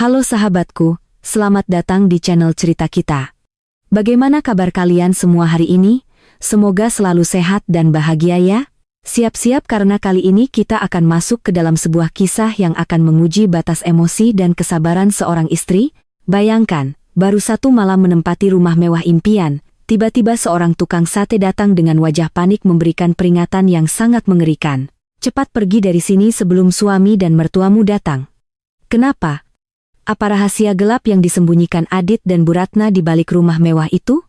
Halo sahabatku, selamat datang di channel cerita kita. Bagaimana kabar kalian semua hari ini? Semoga selalu sehat dan bahagia ya. Siap-siap karena kali ini kita akan masuk ke dalam sebuah kisah yang akan menguji batas emosi dan kesabaran seorang istri. Bayangkan, baru satu malam menempati rumah mewah impian, tiba-tiba seorang tukang sate datang dengan wajah panik memberikan peringatan yang sangat mengerikan. Cepat pergi dari sini sebelum suami dan mertuamu datang. Kenapa? Apa rahasia gelap yang disembunyikan Adit dan Bu Ratna di balik rumah mewah itu?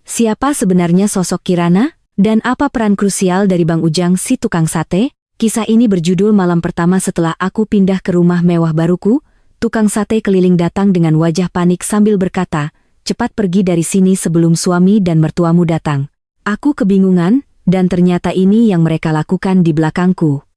Siapa sebenarnya sosok Kirana? Dan apa peran krusial dari Bang Ujang si tukang sate? Kisah ini berjudul Malam Pertama Setelah Aku Pindah ke Rumah Mewah Baruku. Tukang sate keliling datang dengan wajah panik sambil berkata, "Cepat pergi dari sini sebelum suami dan mertuamu datang." Aku kebingungan, dan ternyata ini yang mereka lakukan di belakangku.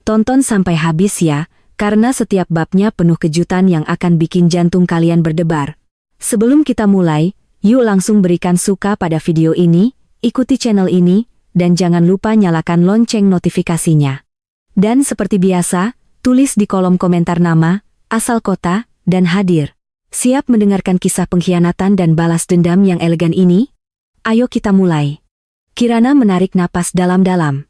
Tonton sampai habis ya, karena setiap babnya penuh kejutan yang akan bikin jantung kalian berdebar. Sebelum kita mulai, yuk langsung berikan suka pada video ini, ikuti channel ini, dan jangan lupa nyalakan lonceng notifikasinya. Dan seperti biasa, tulis di kolom komentar nama, asal kota, dan hadir. Siap mendengarkan kisah pengkhianatan dan balas dendam yang elegan ini? Ayo kita mulai. Kirana menarik napas dalam-dalam.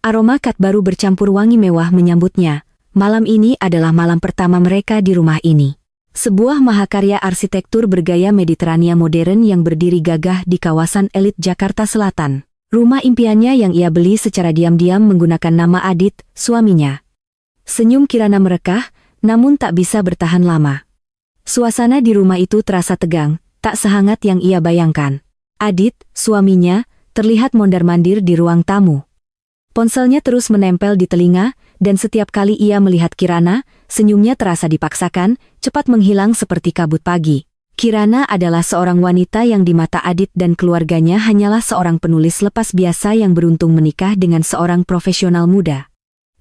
Aroma kat baru bercampur wangi mewah menyambutnya. Malam ini adalah malam pertama mereka di rumah ini. Sebuah mahakarya arsitektur bergaya Mediterania modern yang berdiri gagah di kawasan elit Jakarta Selatan. Rumah impiannya yang ia beli secara diam-diam menggunakan nama Adit, suaminya. Senyum Kirana merekah, namun tak bisa bertahan lama. Suasana di rumah itu terasa tegang, tak sehangat yang ia bayangkan. Adit, suaminya, terlihat mondar-mandir di ruang tamu. Ponselnya terus menempel di telinga, dan setiap kali ia melihat Kirana, senyumnya terasa dipaksakan, cepat menghilang seperti kabut pagi. Kirana adalah seorang wanita yang di mata Adit dan keluarganya hanyalah seorang penulis lepas biasa yang beruntung menikah dengan seorang profesional muda.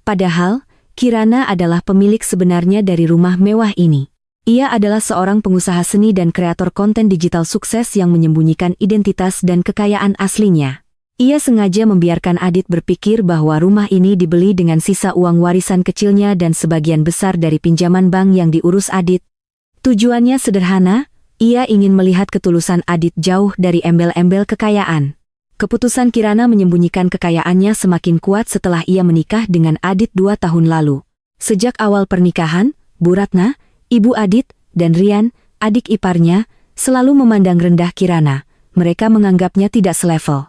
Padahal, Kirana adalah pemilik sebenarnya dari rumah mewah ini. Ia adalah seorang pengusaha seni dan kreator konten digital sukses yang menyembunyikan identitas dan kekayaan aslinya. Ia sengaja membiarkan Adit berpikir bahwa rumah ini dibeli dengan sisa uang warisan kecilnya dan sebagian besar dari pinjaman bank yang diurus Adit. Tujuannya sederhana, ia ingin melihat ketulusan Adit jauh dari embel-embel kekayaan. Keputusan Kirana menyembunyikan kekayaannya semakin kuat setelah ia menikah dengan Adit 2 tahun lalu. Sejak awal pernikahan, Bu Ratna, ibu Adit, dan Rian, adik iparnya, selalu memandang rendah Kirana. Mereka menganggapnya tidak selevel.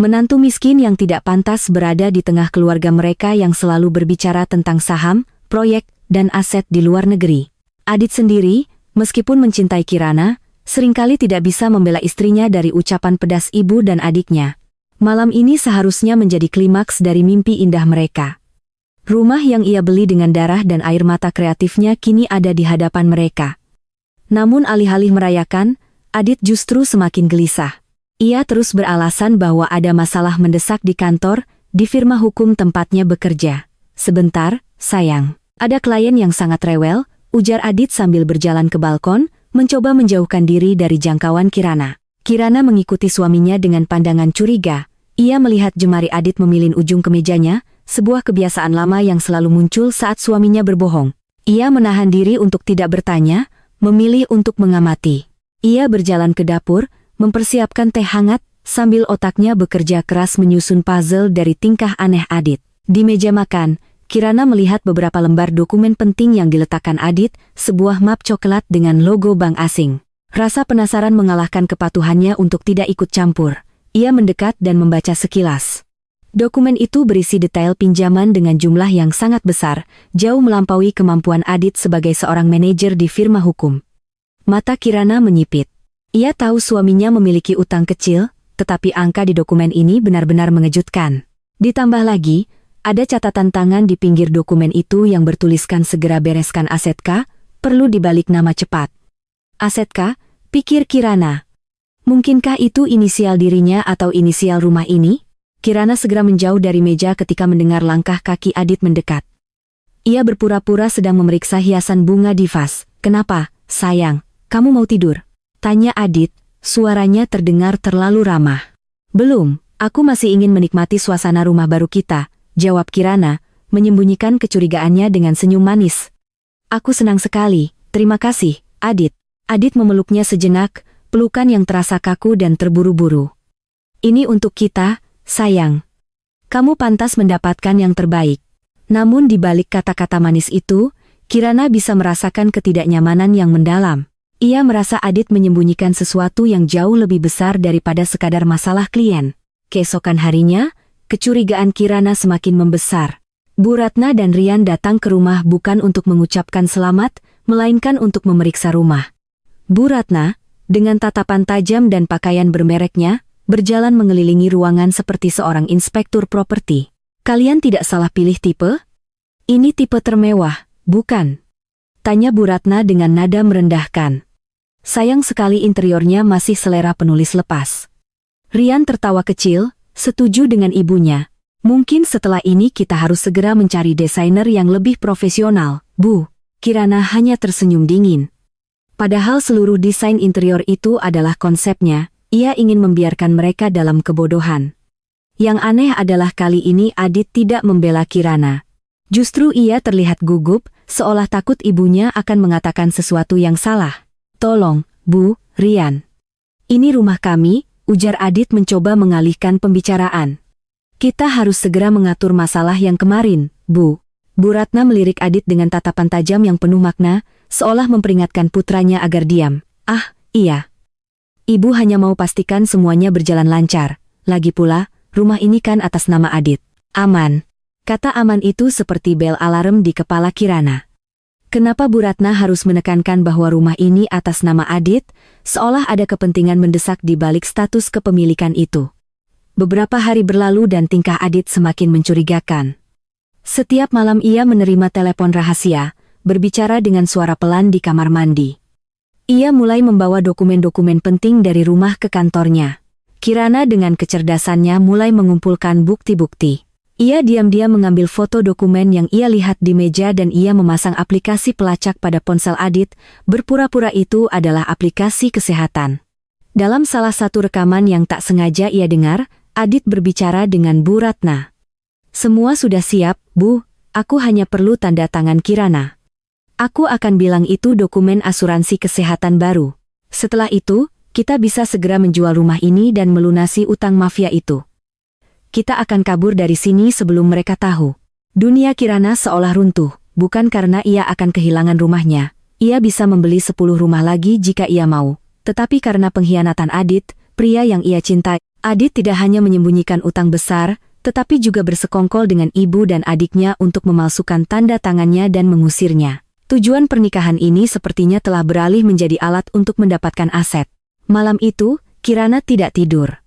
Menantu miskin yang tidak pantas berada di tengah keluarga mereka yang selalu berbicara tentang saham, proyek, dan aset di luar negeri. Adit sendiri, meskipun mencintai Kirana, seringkali tidak bisa membela istrinya dari ucapan pedas ibu dan adiknya. Malam ini seharusnya menjadi klimaks dari mimpi indah mereka. Rumah yang ia beli dengan darah dan air mata kreatifnya kini ada di hadapan mereka. Namun alih-alih merayakan, Adit justru semakin gelisah. Ia terus beralasan bahwa ada masalah mendesak di kantor, di firma hukum tempatnya bekerja. "Sebentar, sayang. Ada klien yang sangat rewel," ujar Adit sambil berjalan ke balkon, mencoba menjauhkan diri dari jangkauan Kirana. Kirana mengikuti suaminya dengan pandangan curiga. Ia melihat jemari Adit memilin ujung kemejanya, sebuah kebiasaan lama yang selalu muncul saat suaminya berbohong. Ia menahan diri untuk tidak bertanya, memilih untuk mengamati. Ia berjalan ke dapur, mempersiapkan teh hangat, sambil otaknya bekerja keras menyusun puzzle dari tingkah aneh Adit. Di meja makan, Kirana melihat beberapa lembar dokumen penting yang diletakkan Adit, sebuah map coklat dengan logo bank asing. Rasa penasaran mengalahkan kepatuhannya untuk tidak ikut campur. Ia mendekat dan membaca sekilas. Dokumen itu berisi detail pinjaman dengan jumlah yang sangat besar, jauh melampaui kemampuan Adit sebagai seorang manajer di firma hukum. Mata Kirana menyipit. Ia tahu suaminya memiliki utang kecil, tetapi angka di dokumen ini benar-benar mengejutkan. Ditambah lagi, ada catatan tangan di pinggir dokumen itu yang bertuliskan segera bereskan aset K, perlu dibalik nama cepat. Aset K, pikir Kirana. Mungkinkah itu inisial dirinya atau inisial rumah ini? Kirana segera menjauh dari meja ketika mendengar langkah kaki Adit mendekat. Ia berpura-pura sedang memeriksa hiasan bunga di vas. "Kenapa, sayang, kamu mau tidur?" tanya Adit, suaranya terdengar terlalu ramah. "Belum, aku masih ingin menikmati suasana rumah baru kita," jawab Kirana, menyembunyikan kecurigaannya dengan senyum manis. "Aku senang sekali," Terima kasih, Adit. Adit memeluknya sejenak, pelukan yang terasa kaku dan terburu-buru. Ini untuk kita, sayang. Kamu pantas mendapatkan yang terbaik. Namun di balik kata-kata manis itu, Kirana bisa merasakan ketidaknyamanan yang mendalam. Ia merasa Adit menyembunyikan sesuatu yang jauh lebih besar daripada sekadar masalah klien. Keesokan harinya, kecurigaan Kirana semakin membesar. Bu Ratna dan Rian datang ke rumah bukan untuk mengucapkan selamat, melainkan untuk memeriksa rumah. Bu Ratna, dengan tatapan tajam dan pakaian bermereknya, berjalan mengelilingi ruangan seperti seorang inspektur properti. Kalian tidak salah pilih tipe? Ini tipe termewah, bukan? Tanya Bu Ratna dengan nada merendahkan. Sayang sekali interiornya masih selera penulis lepas. Rian tertawa kecil, setuju dengan ibunya. Mungkin setelah ini kita harus segera mencari desainer yang lebih profesional, Bu. Kirana hanya tersenyum dingin. Padahal seluruh desain interior itu adalah konsepnya, ia ingin membiarkan mereka dalam kebodohan. Yang aneh adalah kali ini Adit tidak membela Kirana. Justru ia terlihat gugup, seolah takut ibunya akan mengatakan sesuatu yang salah. Tolong, Bu, Rian. Ini rumah kami, ujar Adit mencoba mengalihkan pembicaraan. Kita harus segera mengatur masalah yang kemarin, Bu. Bu Ratna melirik Adit dengan tatapan tajam yang penuh makna, seolah memperingatkan putranya agar diam. Ah, iya. Ibu hanya mau pastikan semuanya berjalan lancar. Lagi pula, rumah ini kan atas nama Adit. Aman. Kata aman itu seperti bel alarm di kepala Kirana. Kenapa Bu Ratna harus menekankan bahwa rumah ini atas nama Adit, seolah ada kepentingan mendesak di balik status kepemilikan itu. Beberapa hari berlalu dan tingkah Adit semakin mencurigakan. Setiap malam ia menerima telepon rahasia, berbicara dengan suara pelan di kamar mandi. Ia mulai membawa dokumen-dokumen penting dari rumah ke kantornya. Kirana dengan kecerdasannya mulai mengumpulkan bukti-bukti. Ia diam-diam mengambil foto dokumen yang ia lihat di meja dan ia memasang aplikasi pelacak pada ponsel Adit, berpura-pura itu adalah aplikasi kesehatan. Dalam salah satu rekaman yang tak sengaja ia dengar, Adit berbicara dengan Bu Ratna. Semua sudah siap, Bu, aku hanya perlu tanda tangan Kirana. Aku akan bilang itu dokumen asuransi kesehatan baru. Setelah itu, kita bisa segera menjual rumah ini dan melunasi utang mafia itu. Kita akan kabur dari sini sebelum mereka tahu. Dunia Kirana seolah runtuh, bukan karena ia akan kehilangan rumahnya. Ia bisa membeli 10 rumah lagi jika ia mau. Tetapi karena pengkhianatan Adit, pria yang ia cintai. Adit tidak hanya menyembunyikan utang besar, tetapi juga bersekongkol dengan ibu dan adiknya untuk memalsukan tanda tangannya dan mengusirnya. Tujuan pernikahan ini sepertinya telah beralih menjadi alat untuk mendapatkan aset. Malam itu, Kirana tidak tidur.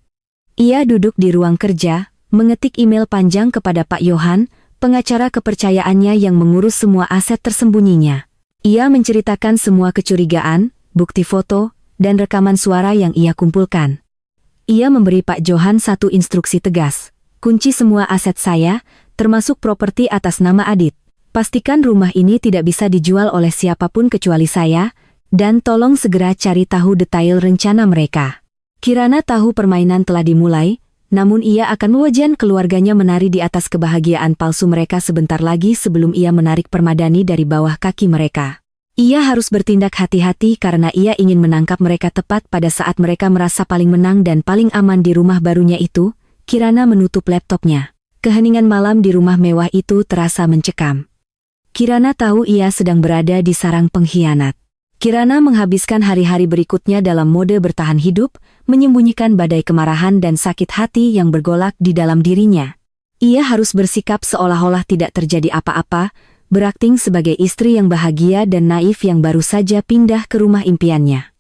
Ia duduk di ruang kerja, mengetik email panjang kepada Pak Yohan, pengacara kepercayaannya yang mengurus semua aset tersembunyinya. Ia menceritakan semua kecurigaan, bukti foto, dan rekaman suara yang ia kumpulkan. Ia memberi Pak Johan satu instruksi tegas. Kunci semua aset saya, termasuk properti atas nama Adit. Pastikan rumah ini tidak bisa dijual oleh siapapun kecuali saya, dan tolong segera cari tahu detail rencana mereka. Kirana tahu permainan telah dimulai, namun ia akan mewajan keluarganya menari di atas kebahagiaan palsu mereka sebentar lagi sebelum ia menarik permadani dari bawah kaki mereka. Ia harus bertindak hati-hati karena ia ingin menangkap mereka tepat pada saat mereka merasa paling menang dan paling aman di rumah barunya itu. Kirana menutup laptopnya. Keheningan malam di rumah mewah itu terasa mencekam. Kirana tahu ia sedang berada di sarang pengkhianat. Kirana menghabiskan hari-hari berikutnya dalam mode bertahan hidup, menyembunyikan badai kemarahan dan sakit hati yang bergolak di dalam dirinya. Ia harus bersikap seolah-olah tidak terjadi apa-apa, berakting sebagai istri yang bahagia dan naif yang baru saja pindah ke rumah impiannya.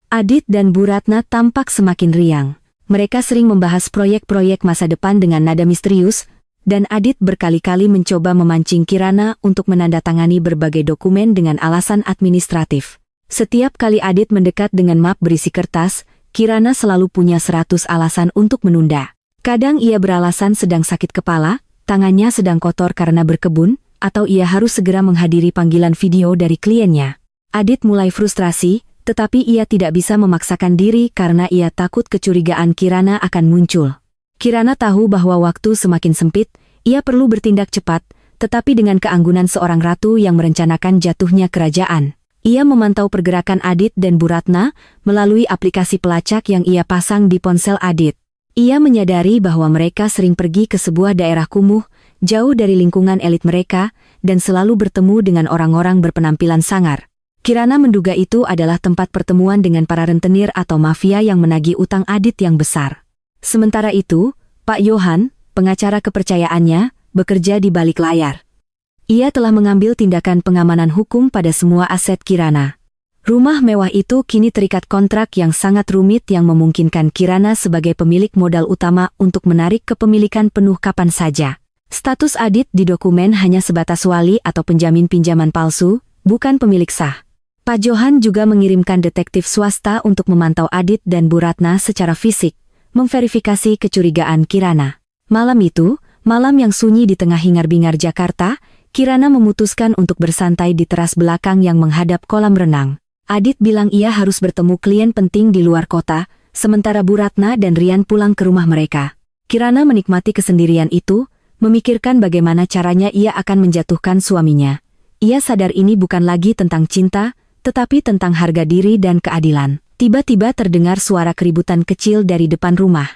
Adit dan Bu Ratna tampak semakin riang. Mereka sering membahas proyek-proyek masa depan dengan nada misterius, dan Adit berkali-kali mencoba memancing Kirana untuk menandatangani berbagai dokumen dengan alasan administratif. Setiap kali Adit mendekat dengan map berisi kertas, Kirana selalu punya 100 alasan untuk menunda. Kadang ia beralasan sedang sakit kepala, tangannya sedang kotor karena berkebun, atau ia harus segera menghadiri panggilan video dari kliennya. Adit mulai frustrasi, tetapi ia tidak bisa memaksakan diri karena ia takut kecurigaan Kirana akan muncul. Kirana tahu bahwa waktu semakin sempit, ia perlu bertindak cepat, tetapi dengan keanggunan seorang ratu yang merencanakan jatuhnya kerajaan. Ia memantau pergerakan Adit dan Bu Ratna melalui aplikasi pelacak yang ia pasang di ponsel Adit. Ia menyadari bahwa mereka sering pergi ke sebuah daerah kumuh, jauh dari lingkungan elit mereka, dan selalu bertemu dengan orang-orang berpenampilan sangar. Kirana menduga itu adalah tempat pertemuan dengan para rentenir atau mafia yang menagih utang Adit yang besar. Sementara itu, Pak Johan, pengacara kepercayaannya, bekerja di balik layar. Ia telah mengambil tindakan pengamanan hukum pada semua aset Kirana. Rumah mewah itu kini terikat kontrak yang sangat rumit yang memungkinkan Kirana sebagai pemilik modal utama untuk menarik kepemilikan penuh kapan saja. Status Adit di dokumen hanya sebatas wali atau penjamin pinjaman palsu, bukan pemilik sah. Pak Johan juga mengirimkan detektif swasta untuk memantau Adit dan Bu Ratna secara fisik, memverifikasi kecurigaan Kirana. Malam itu, malam yang sunyi di tengah hingar-bingar Jakarta, Kirana memutuskan untuk bersantai di teras belakang yang menghadap kolam renang. Adit bilang ia harus bertemu klien penting di luar kota, sementara Bu Ratna dan Rian pulang ke rumah mereka. Kirana menikmati kesendirian itu, memikirkan bagaimana caranya ia akan menjatuhkan suaminya. Ia sadar ini bukan lagi tentang cinta, tetapi tentang harga diri dan keadilan. Tiba-tiba terdengar suara keributan kecil dari depan rumah.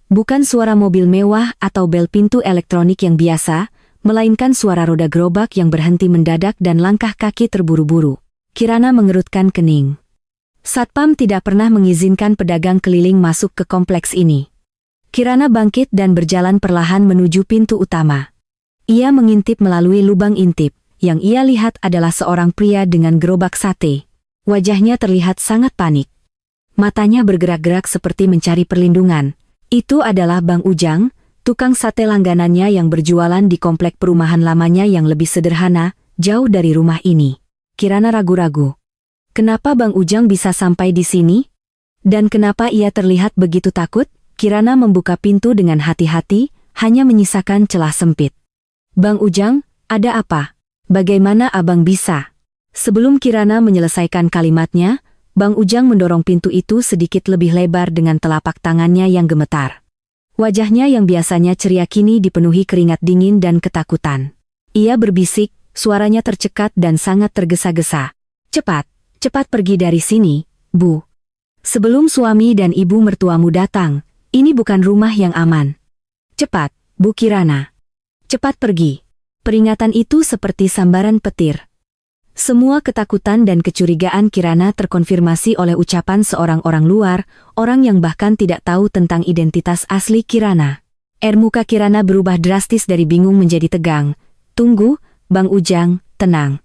Bukan suara mobil mewah atau bel pintu elektronik yang biasa, melainkan suara roda gerobak yang berhenti mendadak dan langkah kaki terburu-buru. Kirana mengerutkan kening. Satpam tidak pernah mengizinkan pedagang keliling masuk ke kompleks ini. Kirana bangkit dan berjalan perlahan menuju pintu utama. Ia mengintip melalui lubang intip. Yang ia lihat adalah seorang pria dengan gerobak sate. Wajahnya terlihat sangat panik. Matanya bergerak-gerak seperti mencari perlindungan. Itu adalah Bang Ujang, tukang sate langganannya yang berjualan di komplek perumahan lamanya yang lebih sederhana, jauh dari rumah ini. Kirana ragu-ragu. Kenapa Bang Ujang bisa sampai di sini? Dan kenapa ia terlihat begitu takut? Kirana membuka pintu dengan hati-hati, hanya menyisakan celah sempit. Bang Ujang, ada apa? Bagaimana abang bisa? Sebelum Kirana menyelesaikan kalimatnya, Bang Ujang mendorong pintu itu sedikit lebih lebar dengan telapak tangannya yang gemetar. Wajahnya yang biasanya ceria kini dipenuhi keringat dingin dan ketakutan. Ia berbisik, suaranya tercekat dan sangat tergesa-gesa. Cepat, cepat pergi dari sini, Bu. Sebelum suami dan ibu mertuamu datang, ini bukan rumah yang aman. Cepat, Bu Kirana. Cepat pergi. Peringatan itu seperti sambaran petir. Semua ketakutan dan kecurigaan Kirana terkonfirmasi oleh ucapan seorang orang luar, orang yang bahkan tidak tahu tentang identitas asli Kirana. Air muka Kirana berubah drastis dari bingung menjadi tegang. Tunggu, Bang Ujang, tenang.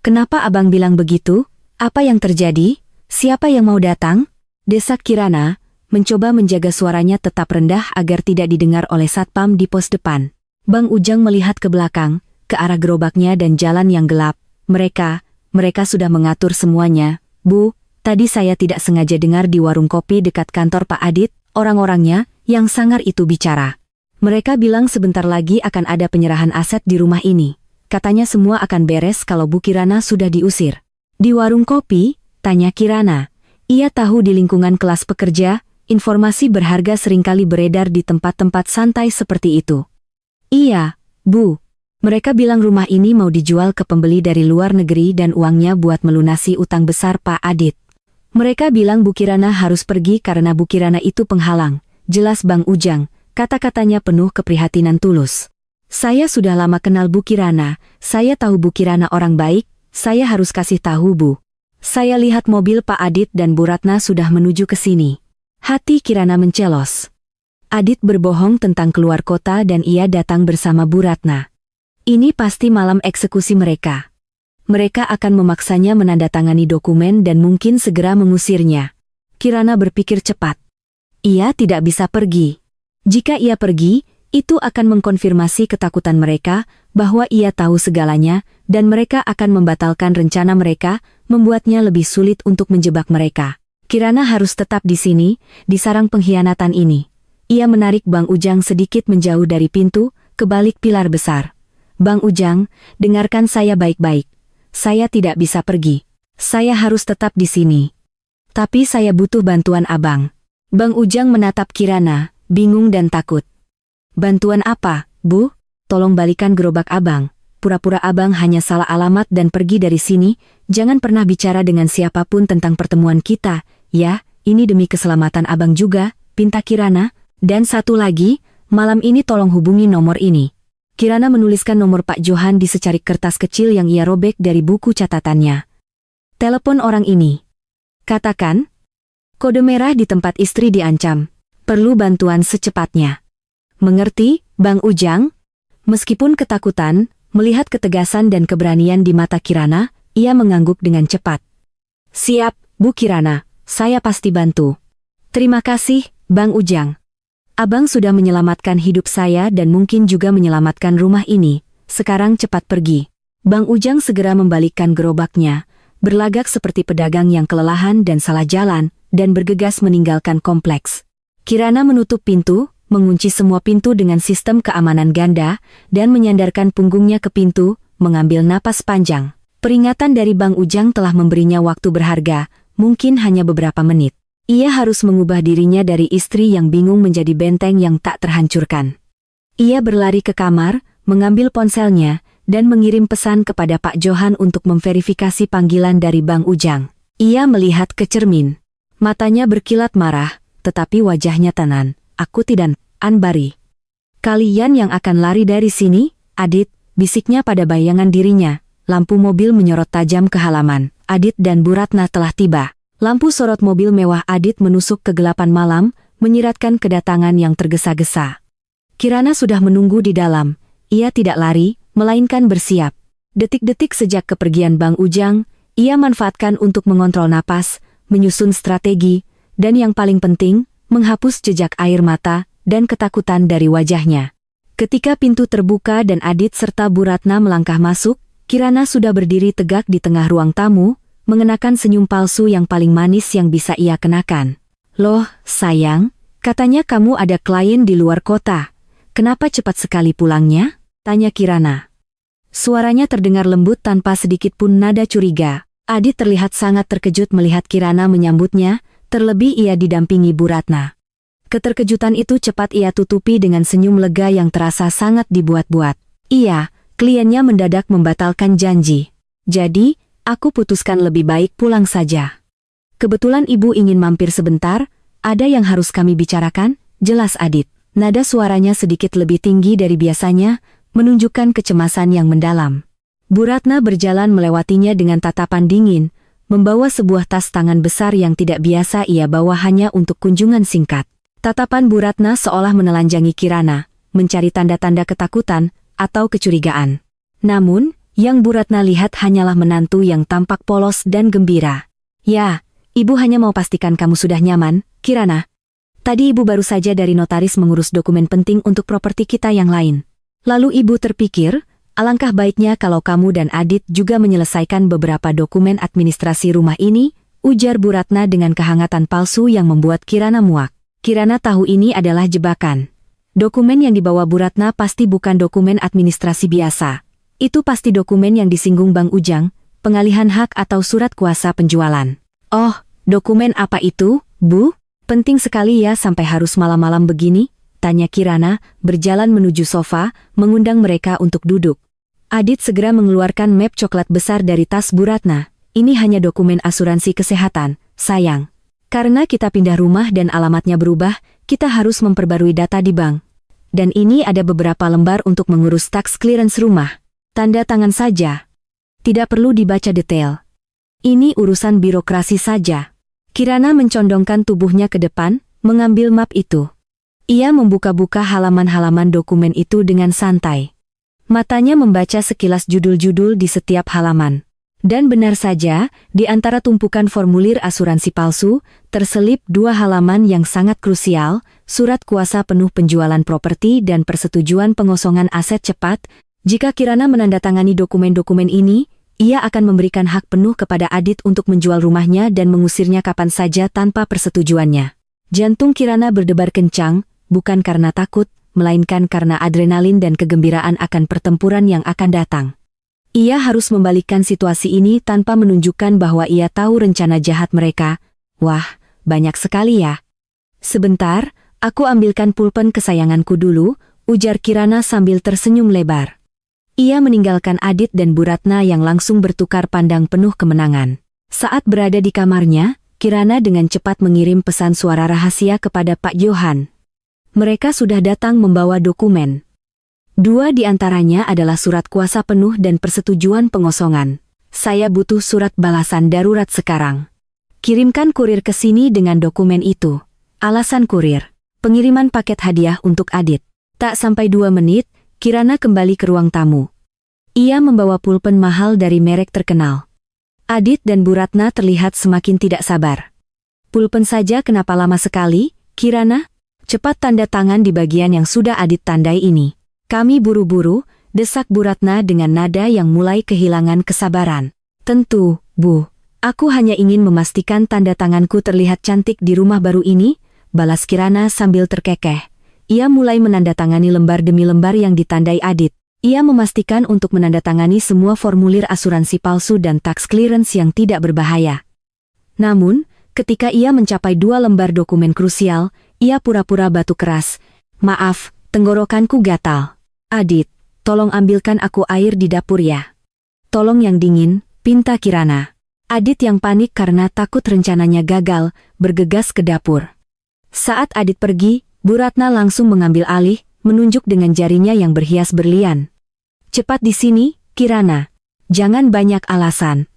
Kenapa abang bilang begitu? Apa yang terjadi? Siapa yang mau datang? Desak Kirana, mencoba menjaga suaranya tetap rendah agar tidak didengar oleh satpam di pos depan. Bang Ujang melihat ke belakang, ke arah gerobaknya dan jalan yang gelap. Mereka sudah mengatur semuanya. Bu, tadi saya tidak sengaja dengar di warung kopi dekat kantor Pak Adit, orang-orangnya, yang sangar itu bicara. Mereka bilang sebentar lagi akan ada penyerahan aset di rumah ini. Katanya semua akan beres kalau Bu Kirana sudah diusir. Di warung kopi? Tanya Kirana. Ia tahu di lingkungan kelas pekerja, informasi berharga seringkali beredar di tempat-tempat santai seperti itu. Iya, Bu. Mereka bilang rumah ini mau dijual ke pembeli dari luar negeri dan uangnya buat melunasi utang besar Pak Adit. Mereka bilang Bu Kirana harus pergi karena Bu Kirana itu penghalang. Jelas Bang Ujang, kata-katanya penuh keprihatinan tulus. Saya sudah lama kenal Bu Kirana, saya tahu Bu Kirana orang baik, saya harus kasih tahu Bu. Saya lihat mobil Pak Adit dan Bu Ratna sudah menuju ke sini. Hati Kirana mencelos. Adit berbohong tentang keluar kota dan ia datang bersama Bu Ratna. Ini pasti malam eksekusi mereka. Mereka akan memaksanya menandatangani dokumen dan mungkin segera mengusirnya. Kirana berpikir cepat. Ia tidak bisa pergi. Jika ia pergi, itu akan mengkonfirmasi ketakutan mereka bahwa ia tahu segalanya dan mereka akan membatalkan rencana mereka, membuatnya lebih sulit untuk menjebak mereka. Kirana harus tetap di sini, di sarang pengkhianatan ini. Ia menarik Bang Ujang sedikit menjauh dari pintu, ke balik pilar besar. Bang Ujang, dengarkan saya baik-baik. Saya tidak bisa pergi. Saya harus tetap di sini. Tapi saya butuh bantuan abang. Bang Ujang menatap Kirana, bingung dan takut. Bantuan apa, Bu? Tolong balikan gerobak abang. pura-pura abang hanya salah alamat dan pergi dari sini. Jangan pernah bicara dengan siapapun tentang pertemuan kita, ya, ini demi keselamatan abang juga, pinta Kirana. Dan satu lagi, malam ini tolong hubungi nomor ini. Kirana menuliskan nomor Pak Johan di secarik kertas kecil yang ia robek dari buku catatannya. Telepon orang ini. Katakan, kode merah di tempat istri diancam. Perlu bantuan secepatnya. Mengerti, Bang Ujang? Meskipun ketakutan, melihat ketegasan dan keberanian di mata Kirana, ia mengangguk dengan cepat. Siap, Bu Kirana, saya pasti bantu. Terima kasih, Bang Ujang. Abang sudah menyelamatkan hidup saya dan mungkin juga menyelamatkan rumah ini. Sekarang cepat pergi. Bang Ujang segera membalikkan gerobaknya, berlagak seperti pedagang yang kelelahan dan salah jalan, dan bergegas meninggalkan kompleks. Kirana menutup pintu, mengunci semua pintu dengan sistem keamanan ganda, dan menyandarkan punggungnya ke pintu, mengambil napas panjang. Peringatan dari Bang Ujang telah memberinya waktu berharga, mungkin hanya beberapa menit. Ia harus mengubah dirinya dari istri yang bingung menjadi benteng yang tak terhancurkan. Ia berlari ke kamar, mengambil ponselnya, dan mengirim pesan kepada Pak Johan untuk memverifikasi panggilan dari Bang Ujang. Ia melihat ke cermin. Matanya berkilat marah, tetapi wajahnya tenang. Aku tidak, Anbari. Kalian yang akan lari dari sini, Adit, bisiknya pada bayangan dirinya. Lampu mobil menyorot tajam ke halaman. Adit dan Bu Ratna telah tiba. Lampu sorot mobil mewah Adit menusuk kegelapan malam, menyiratkan kedatangan yang tergesa-gesa. Kirana sudah menunggu di dalam. Ia tidak lari, melainkan bersiap. Detik-detik sejak kepergian Bang Ujang, ia manfaatkan untuk mengontrol napas, menyusun strategi, dan yang paling penting, menghapus jejak air mata dan ketakutan dari wajahnya. Ketika pintu terbuka dan Adit serta Bu Ratna melangkah masuk, Kirana sudah berdiri tegak di tengah ruang tamu, mengenakan senyum palsu yang paling manis yang bisa ia kenakan. Loh, sayang, katanya kamu ada klien di luar kota. Kenapa cepat sekali pulangnya? Tanya Kirana. Suaranya terdengar lembut tanpa sedikit pun nada curiga. Adit terlihat sangat terkejut melihat Kirana menyambutnya, terlebih ia didampingi Bu Ratna. Keterkejutan itu cepat ia tutupi dengan senyum lega yang terasa sangat dibuat-buat. Iya, kliennya mendadak membatalkan janji. Jadi, aku putuskan lebih baik pulang saja. Kebetulan ibu ingin mampir sebentar, ada yang harus kami bicarakan, jelas Adit. Nada suaranya sedikit lebih tinggi dari biasanya, menunjukkan kecemasan yang mendalam. Bu Ratna berjalan melewatinya dengan tatapan dingin, membawa sebuah tas tangan besar yang tidak biasa ia bawa hanya untuk kunjungan singkat. Tatapan Bu Ratna seolah menelanjangi Kirana, mencari tanda-tanda ketakutan atau kecurigaan. Namun, yang Bu Ratna lihat hanyalah menantu yang tampak polos dan gembira. Ya, ibu hanya mau pastikan kamu sudah nyaman, Kirana. Tadi ibu baru saja dari notaris mengurus dokumen penting untuk properti kita yang lain. Lalu ibu terpikir, alangkah baiknya kalau kamu dan Adit juga menyelesaikan beberapa dokumen administrasi rumah ini, ujar Bu Ratna dengan kehangatan palsu yang membuat Kirana muak. Kirana tahu ini adalah jebakan. Dokumen yang dibawa Bu Ratna pasti bukan dokumen administrasi biasa. Itu pasti dokumen yang disinggung Bang Ujang, pengalihan hak atau surat kuasa penjualan. Oh, dokumen apa itu, Bu? Penting sekali ya sampai harus malam-malam begini? Tanya Kirana, berjalan menuju sofa, mengundang mereka untuk duduk. Adit segera mengeluarkan map coklat besar dari tas Bu Ratna. Ini hanya dokumen asuransi kesehatan, sayang. Karena kita pindah rumah dan alamatnya berubah, kita harus memperbarui data di bank. Dan ini ada beberapa lembar untuk mengurus tax clearance rumah. Tanda tangan saja. Tidak perlu dibaca detail. Ini urusan birokrasi saja. Kirana mencondongkan tubuhnya ke depan, mengambil map itu. Ia membuka-buka halaman-halaman dokumen itu dengan santai. Matanya membaca sekilas judul-judul di setiap halaman. Dan benar saja, di antara tumpukan formulir asuransi palsu, terselip 2 halaman yang sangat krusial, surat kuasa penuh penjualan properti dan persetujuan pengosongan aset cepat. Jika Kirana menandatangani dokumen-dokumen ini, ia akan memberikan hak penuh kepada Adit untuk menjual rumahnya dan mengusirnya kapan saja tanpa persetujuannya. Jantung Kirana berdebar kencang, bukan karena takut, melainkan karena adrenalin dan kegembiraan akan pertempuran yang akan datang. Ia harus membalikkan situasi ini tanpa menunjukkan bahwa ia tahu rencana jahat mereka. Wah, banyak sekali ya. Sebentar, aku ambilkan pulpen kesayanganku dulu, ujar Kirana sambil tersenyum lebar. Ia meninggalkan Adit dan Bu Ratna yang langsung bertukar pandang penuh kemenangan. Saat berada di kamarnya, Kirana dengan cepat mengirim pesan suara rahasia kepada Pak Johan. Mereka sudah datang membawa dokumen. 2 di antaranya adalah surat kuasa penuh dan persetujuan pengosongan. Saya butuh surat balasan darurat sekarang. Kirimkan kurir ke sini dengan dokumen itu. Alasan kurir: pengiriman paket hadiah untuk Adit. Tak sampai 2 menit, Kirana kembali ke ruang tamu. Ia membawa pulpen mahal dari merek terkenal. Adit dan Bu Ratna terlihat semakin tidak sabar. Pulpen saja kenapa lama sekali, Kirana? Cepat tanda tangan di bagian yang sudah Adit tandai ini. Kami buru-buru, desak Bu Ratna dengan nada yang mulai kehilangan kesabaran. Tentu, Bu. Aku hanya ingin memastikan tanda tanganku terlihat cantik di rumah baru ini, balas Kirana sambil terkekeh. Ia mulai menandatangani lembar demi lembar yang ditandai Adit. Ia memastikan untuk menandatangani semua formulir asuransi palsu dan tax clearance yang tidak berbahaya. Namun, ketika ia mencapai 2 lembar dokumen krusial, ia pura-pura batuk keras. Maaf, tenggorokanku gatal. Adit, tolong ambilkan aku air di dapur ya. Tolong yang dingin, pinta Kirana. Adit yang panik karena takut rencananya gagal, bergegas ke dapur. Saat Adit pergi, Bu Ratna langsung mengambil alih, menunjuk dengan jarinya yang berhias berlian. Cepat di sini, Kirana. Jangan banyak alasan.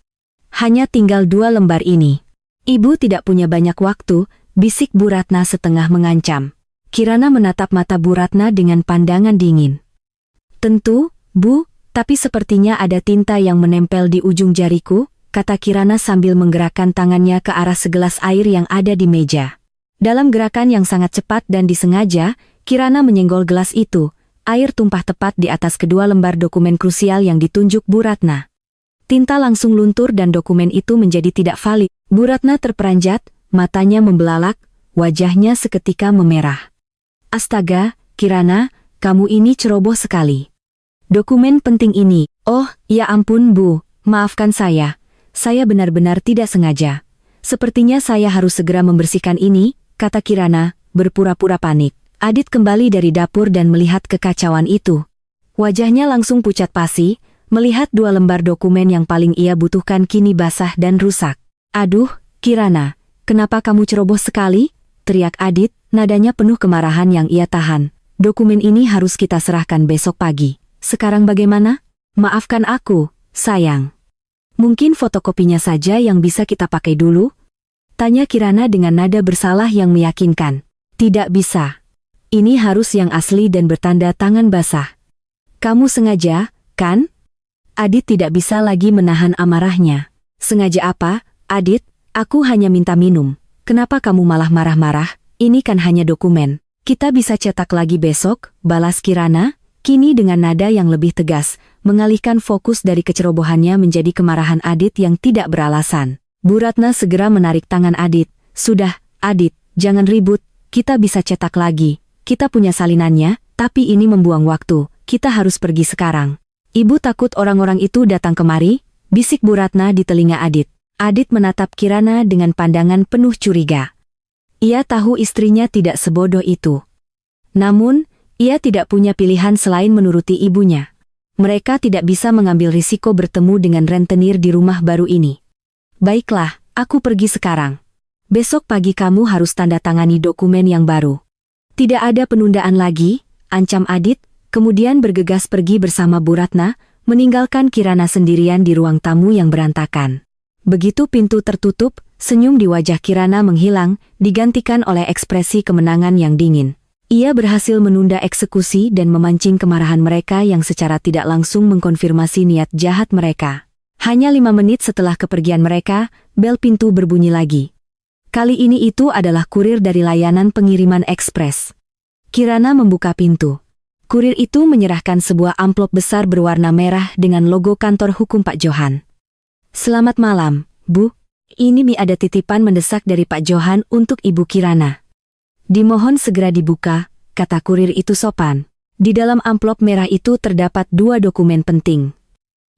Hanya tinggal 2 lembar ini. Ibu tidak punya banyak waktu, bisik Bu Ratna setengah mengancam. Kirana menatap mata Bu Ratna dengan pandangan dingin. Tentu, Bu, tapi sepertinya ada tinta yang menempel di ujung jariku, kata Kirana sambil menggerakkan tangannya ke arah segelas air yang ada di meja. Dalam gerakan yang sangat cepat dan disengaja, Kirana menyenggol gelas itu. Air tumpah tepat di atas kedua lembar dokumen krusial yang ditunjuk Bu Ratna. Tinta langsung luntur dan dokumen itu menjadi tidak valid. Bu Ratna terperanjat, matanya membelalak, wajahnya seketika memerah. Astaga, Kirana, kamu ini ceroboh sekali. Dokumen penting ini, oh, ya ampun Bu, maafkan saya benar-benar tidak sengaja. Sepertinya saya harus segera membersihkan ini, kata Kirana, berpura-pura panik. Adit kembali dari dapur dan melihat kekacauan itu. Wajahnya langsung pucat pasi, melihat 2 lembar dokumen yang paling ia butuhkan kini basah dan rusak. Aduh, Kirana, kenapa kamu ceroboh sekali? Teriak Adit, nadanya penuh kemarahan yang ia tahan. Dokumen ini harus kita serahkan besok pagi. Sekarang bagaimana? Maafkan aku, sayang. Mungkin fotokopinya saja yang bisa kita pakai dulu? Tanya Kirana dengan nada bersalah yang meyakinkan. Tidak bisa. Ini harus yang asli dan bertanda tangan basah. Kamu sengaja, kan? Adit tidak bisa lagi menahan amarahnya. Sengaja apa, Adit? Aku hanya minta minum. Kenapa kamu malah marah-marah? Ini kan hanya dokumen. Kita bisa cetak lagi besok, balas Kirana, kini dengan nada yang lebih tegas, mengalihkan fokus dari kecerobohannya menjadi kemarahan Adit yang tidak beralasan. Bu Ratna segera menarik tangan Adit. Sudah, Adit, jangan ribut, kita bisa cetak lagi. Kita punya salinannya, tapi ini membuang waktu, kita harus pergi sekarang. Ibu takut orang-orang itu datang kemari, bisik Bu Ratna di telinga Adit. Adit menatap Kirana dengan pandangan penuh curiga. Ia tahu istrinya tidak sebodoh itu. Namun, ia tidak punya pilihan selain menuruti ibunya. Mereka tidak bisa mengambil risiko bertemu dengan rentenir di rumah baru ini. Baiklah, aku pergi sekarang. Besok pagi kamu harus tanda tangani dokumen yang baru. Tidak ada penundaan lagi, ancam Adit, kemudian bergegas pergi bersama Bu Ratna, meninggalkan Kirana sendirian di ruang tamu yang berantakan. Begitu pintu tertutup, senyum di wajah Kirana menghilang, digantikan oleh ekspresi kemenangan yang dingin. Ia berhasil menunda eksekusi dan memancing kemarahan mereka yang secara tidak langsung mengkonfirmasi niat jahat mereka. Hanya 5 menit setelah kepergian mereka, bel pintu berbunyi lagi. Kali ini itu adalah kurir dari layanan pengiriman ekspres. Kirana membuka pintu. Kurir itu menyerahkan sebuah amplop besar berwarna merah dengan logo kantor hukum Pak Johan. Selamat malam, Bu. Ini ada titipan mendesak dari Pak Johan untuk Ibu Kirana. Dimohon segera dibuka, kata kurir itu sopan. Di dalam amplop merah itu terdapat 2 dokumen penting.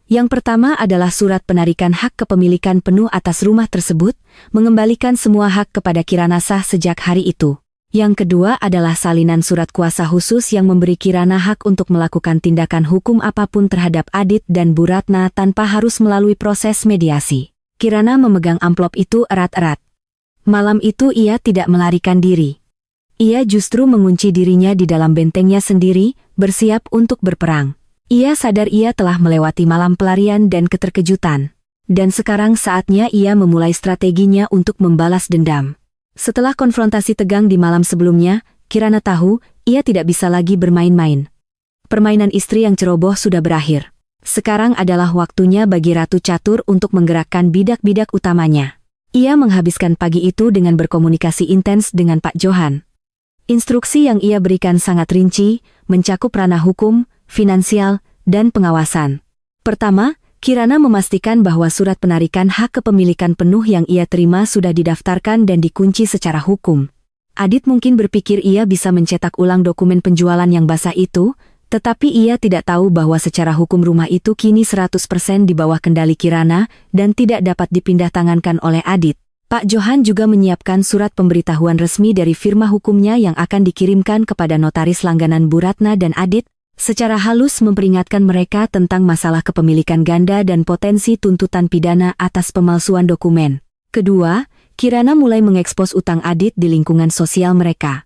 Yang pertama adalah surat penarikan hak kepemilikan penuh atas rumah tersebut, mengembalikan semua hak kepada Kirana sah sejak hari itu. Yang kedua adalah salinan surat kuasa khusus yang memberi Kirana hak untuk melakukan tindakan hukum apapun terhadap Adit dan Bu Ratna tanpa harus melalui proses mediasi. Kirana memegang amplop itu erat-erat. Malam itu ia tidak melarikan diri. Ia justru mengunci dirinya di dalam bentengnya sendiri, bersiap untuk berperang. Ia sadar ia telah melewati malam pelarian dan keterkejutan. Dan sekarang saatnya ia memulai strateginya untuk membalas dendam. Setelah konfrontasi tegang di malam sebelumnya, Kirana tahu, ia tidak bisa lagi bermain-main. Permainan istri yang ceroboh sudah berakhir. Sekarang adalah waktunya bagi Ratu Catur untuk menggerakkan bidak-bidak utamanya. Ia menghabiskan pagi itu dengan berkomunikasi intens dengan Pak Johan. Instruksi yang ia berikan sangat rinci, mencakup ranah hukum, finansial, dan pengawasan. Pertama, Kirana memastikan bahwa surat penarikan hak kepemilikan penuh yang ia terima sudah didaftarkan dan dikunci secara hukum. Adit mungkin berpikir ia bisa mencetak ulang dokumen penjualan yang basah itu, tetapi ia tidak tahu bahwa secara hukum rumah itu kini 100% di bawah kendali Kirana dan tidak dapat dipindah tangankan oleh Adit. Pak Johan juga menyiapkan surat pemberitahuan resmi dari firma hukumnya yang akan dikirimkan kepada notaris langganan Bu Ratna dan Adit, secara halus memperingatkan mereka tentang masalah kepemilikan ganda dan potensi tuntutan pidana atas pemalsuan dokumen. Kedua, Kirana mulai mengekspos utang Adit di lingkungan sosial mereka.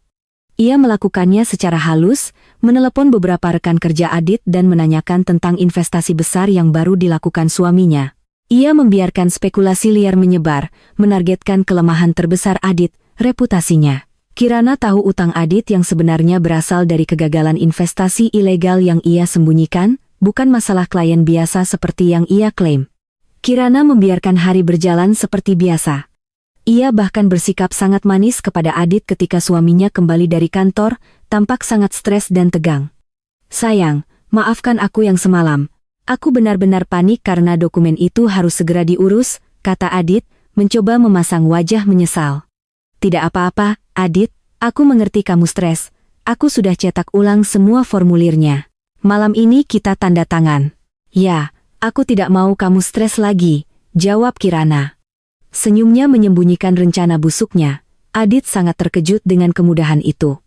Ia melakukannya secara halus, menelepon beberapa rekan kerja Adit dan menanyakan tentang investasi besar yang baru dilakukan suaminya. Ia membiarkan spekulasi liar menyebar, menargetkan kelemahan terbesar Adit, reputasinya. Kirana tahu utang Adit yang sebenarnya berasal dari kegagalan investasi ilegal yang ia sembunyikan, bukan masalah klien biasa seperti yang ia klaim. Kirana membiarkan hari berjalan seperti biasa. Ia bahkan bersikap sangat manis kepada Adit ketika suaminya kembali dari kantor, tampak sangat stres dan tegang. "Sayang, maafkan aku yang semalam. Aku benar-benar panik karena dokumen itu harus segera diurus," kata Adit, mencoba memasang wajah menyesal. "Tidak apa-apa, Adit, aku mengerti kamu stres. Aku sudah cetak ulang semua formulirnya. Malam ini kita tanda tangan." "Ya, aku tidak mau kamu stres lagi," jawab Kirana. Senyumnya menyembunyikan rencana busuknya. Adit sangat terkejut dengan kemudahan itu.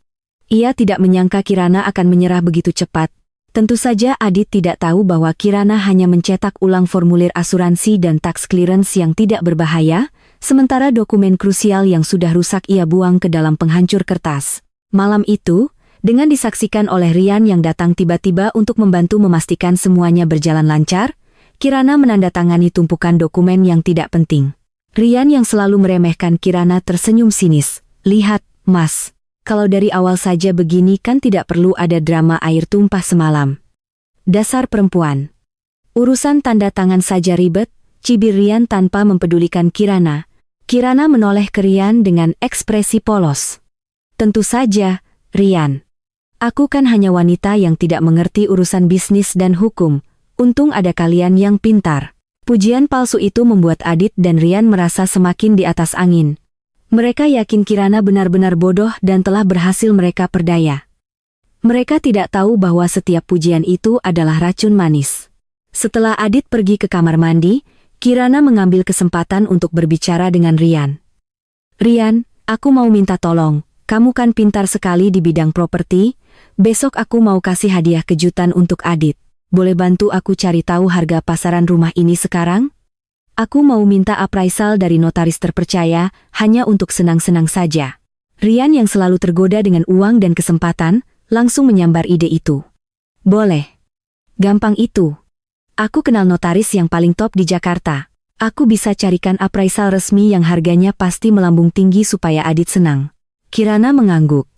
Ia tidak menyangka Kirana akan menyerah begitu cepat. Tentu saja Adit tidak tahu bahwa Kirana hanya mencetak ulang formulir asuransi dan tax clearance yang tidak berbahaya, sementara dokumen krusial yang sudah rusak ia buang ke dalam penghancur kertas. Malam itu, dengan disaksikan oleh Rian yang datang tiba-tiba untuk membantu memastikan semuanya berjalan lancar, Kirana menandatangani tumpukan dokumen yang tidak penting. Rian yang selalu meremehkan Kirana tersenyum sinis. "Lihat, Mas. Kalau dari awal saja begini kan tidak perlu ada drama air tumpah semalam. Dasar perempuan. Urusan tanda tangan saja ribet," cibir Rian tanpa mempedulikan Kirana. Kirana menoleh ke Rian dengan ekspresi polos. "Tentu saja, Rian. Aku kan hanya wanita yang tidak mengerti urusan bisnis dan hukum. Untung ada kalian yang pintar." Pujian palsu itu membuat Adit dan Rian merasa semakin di atas angin. Mereka yakin Kirana benar-benar bodoh dan telah berhasil mereka perdaya. Mereka tidak tahu bahwa setiap pujian itu adalah racun manis. Setelah Adit pergi ke kamar mandi, Kirana mengambil kesempatan untuk berbicara dengan Rian. "Rian, aku mau minta tolong. Kamu kan pintar sekali di bidang properti. Besok aku mau kasih hadiah kejutan untuk Adit. Boleh bantu aku cari tahu harga pasaran rumah ini sekarang? Aku mau minta appraisal dari notaris terpercaya, hanya untuk senang-senang saja." Rian yang selalu tergoda dengan uang dan kesempatan, langsung menyambar ide itu. "Boleh. Gampang itu. Aku kenal notaris yang paling top di Jakarta. Aku bisa carikan appraisal resmi yang harganya pasti melambung tinggi supaya Adit senang." Kirana mengangguk.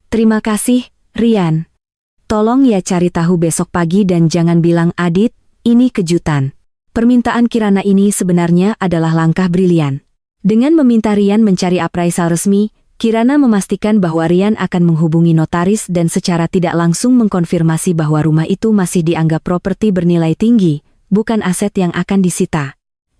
"Terima kasih, Rian. Tolong ya cari tahu besok pagi dan jangan bilang Adit, ini kejutan." Permintaan Kirana ini sebenarnya adalah langkah brilian. Dengan meminta Rian mencari appraisal resmi, Kirana memastikan bahwa Rian akan menghubungi notaris dan secara tidak langsung mengkonfirmasi bahwa rumah itu masih dianggap properti bernilai tinggi, bukan aset yang akan disita.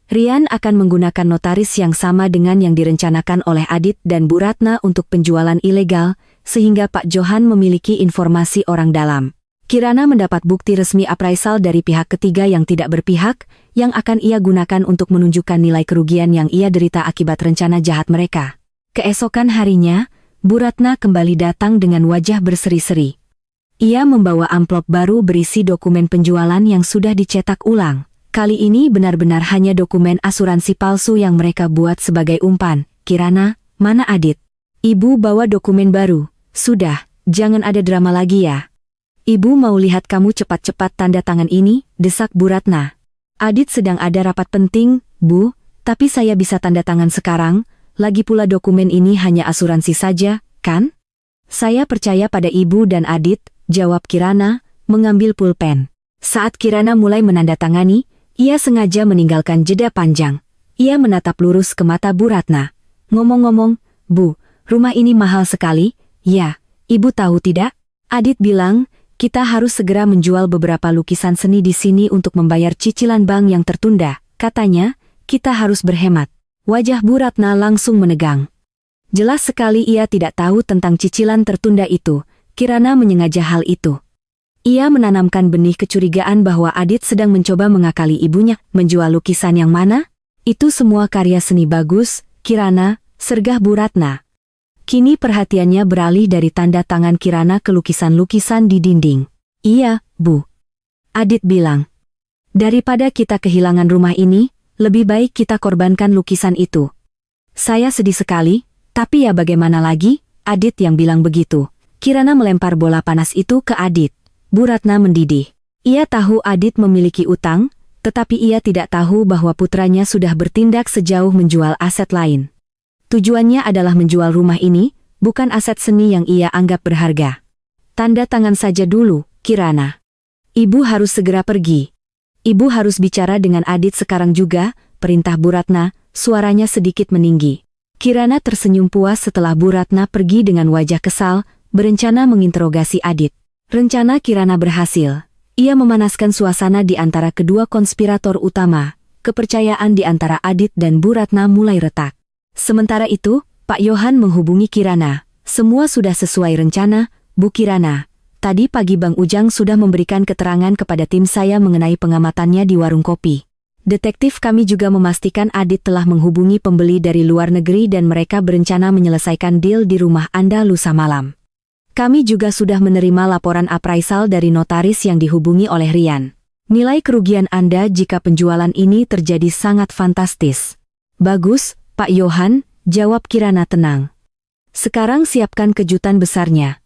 Rian akan menggunakan notaris yang sama dengan yang direncanakan oleh Adit dan Bu Ratna untuk penjualan ilegal, sehingga Pak Johan memiliki informasi orang dalam. Kirana mendapat bukti resmi appraisal dari pihak ketiga yang tidak berpihak, yang akan ia gunakan untuk menunjukkan nilai kerugian yang ia derita akibat rencana jahat mereka. Keesokan harinya, Bu Ratna kembali datang dengan wajah berseri-seri. Ia membawa amplop baru berisi dokumen penjualan yang sudah dicetak ulang. Kali ini benar-benar hanya dokumen asuransi palsu yang mereka buat sebagai umpan. Kirana, mana Adit? Ibu bawa dokumen baru. Sudah, jangan ada drama lagi ya. Ibu mau lihat kamu cepat-cepat tanda tangan ini, desak Bu Ratna. Adit sedang ada rapat penting, Bu, tapi saya bisa tanda tangan sekarang, lagi pula dokumen ini hanya asuransi saja, kan? Saya percaya pada Ibu dan Adit, jawab Kirana, mengambil pulpen. Saat Kirana mulai menandatangani, ia sengaja meninggalkan jeda panjang. Ia menatap lurus ke mata Bu Ratna. Ngomong-ngomong, Bu, rumah ini mahal sekali, ya, Ibu tahu tidak? Adit bilang, kita harus segera menjual beberapa lukisan seni di sini untuk membayar cicilan bank yang tertunda. Katanya, kita harus berhemat. Wajah Bu Ratna langsung menegang. Jelas sekali ia tidak tahu tentang cicilan tertunda itu. Kirana menyengaja hal itu. Ia menanamkan benih kecurigaan bahwa Adit sedang mencoba mengakali ibunya. Menjual lukisan yang mana? Itu semua karya seni bagus, Kirana, sergah Bu Ratna. Kini perhatiannya beralih dari tanda tangan Kirana ke lukisan-lukisan di dinding. Iya, Bu. Adit bilang. Daripada kita kehilangan rumah ini, lebih baik kita korbankan lukisan itu. Saya sedih sekali, tapi ya bagaimana lagi, Adit yang bilang begitu. Kirana melempar bola panas itu ke Adit. Bu Ratna mendidih. Ia tahu Adit memiliki utang, tetapi ia tidak tahu bahwa putranya sudah bertindak sejauh menjual aset lain. Tujuannya adalah menjual rumah ini, bukan aset seni yang ia anggap berharga. Tanda tangan saja dulu, Kirana. Ibu harus segera pergi. Ibu harus bicara dengan Adit sekarang juga, perintah Bu Ratna, suaranya sedikit meninggi. Kirana tersenyum puas setelah Bu Ratna pergi dengan wajah kesal, berencana menginterogasi Adit. Rencana Kirana berhasil. Ia memanaskan suasana di antara kedua konspirator utama. Kepercayaan di antara Adit dan Bu Ratna mulai retak. Sementara itu, Pak Yohan menghubungi Kirana. Semua sudah sesuai rencana, Bu Kirana. Tadi pagi Bang Ujang sudah memberikan keterangan kepada tim saya mengenai pengamatannya di warung kopi. Detektif kami juga memastikan Adit telah menghubungi pembeli dari luar negeri dan mereka berencana menyelesaikan deal di rumah Anda lusa malam. Kami juga sudah menerima laporan appraisal dari notaris yang dihubungi oleh Rian. Nilai kerugian Anda jika penjualan ini terjadi sangat fantastis. Bagus, Pak Yohan, jawab Kirana tenang. Sekarang siapkan kejutan besarnya.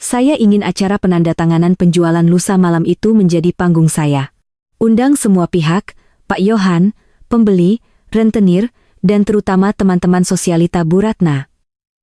Saya ingin acara penandatanganan penjualan lusa malam itu menjadi panggung saya. Undang semua pihak, Pak Yohan, pembeli, rentenir, dan terutama teman-teman sosialita Bu Ratna.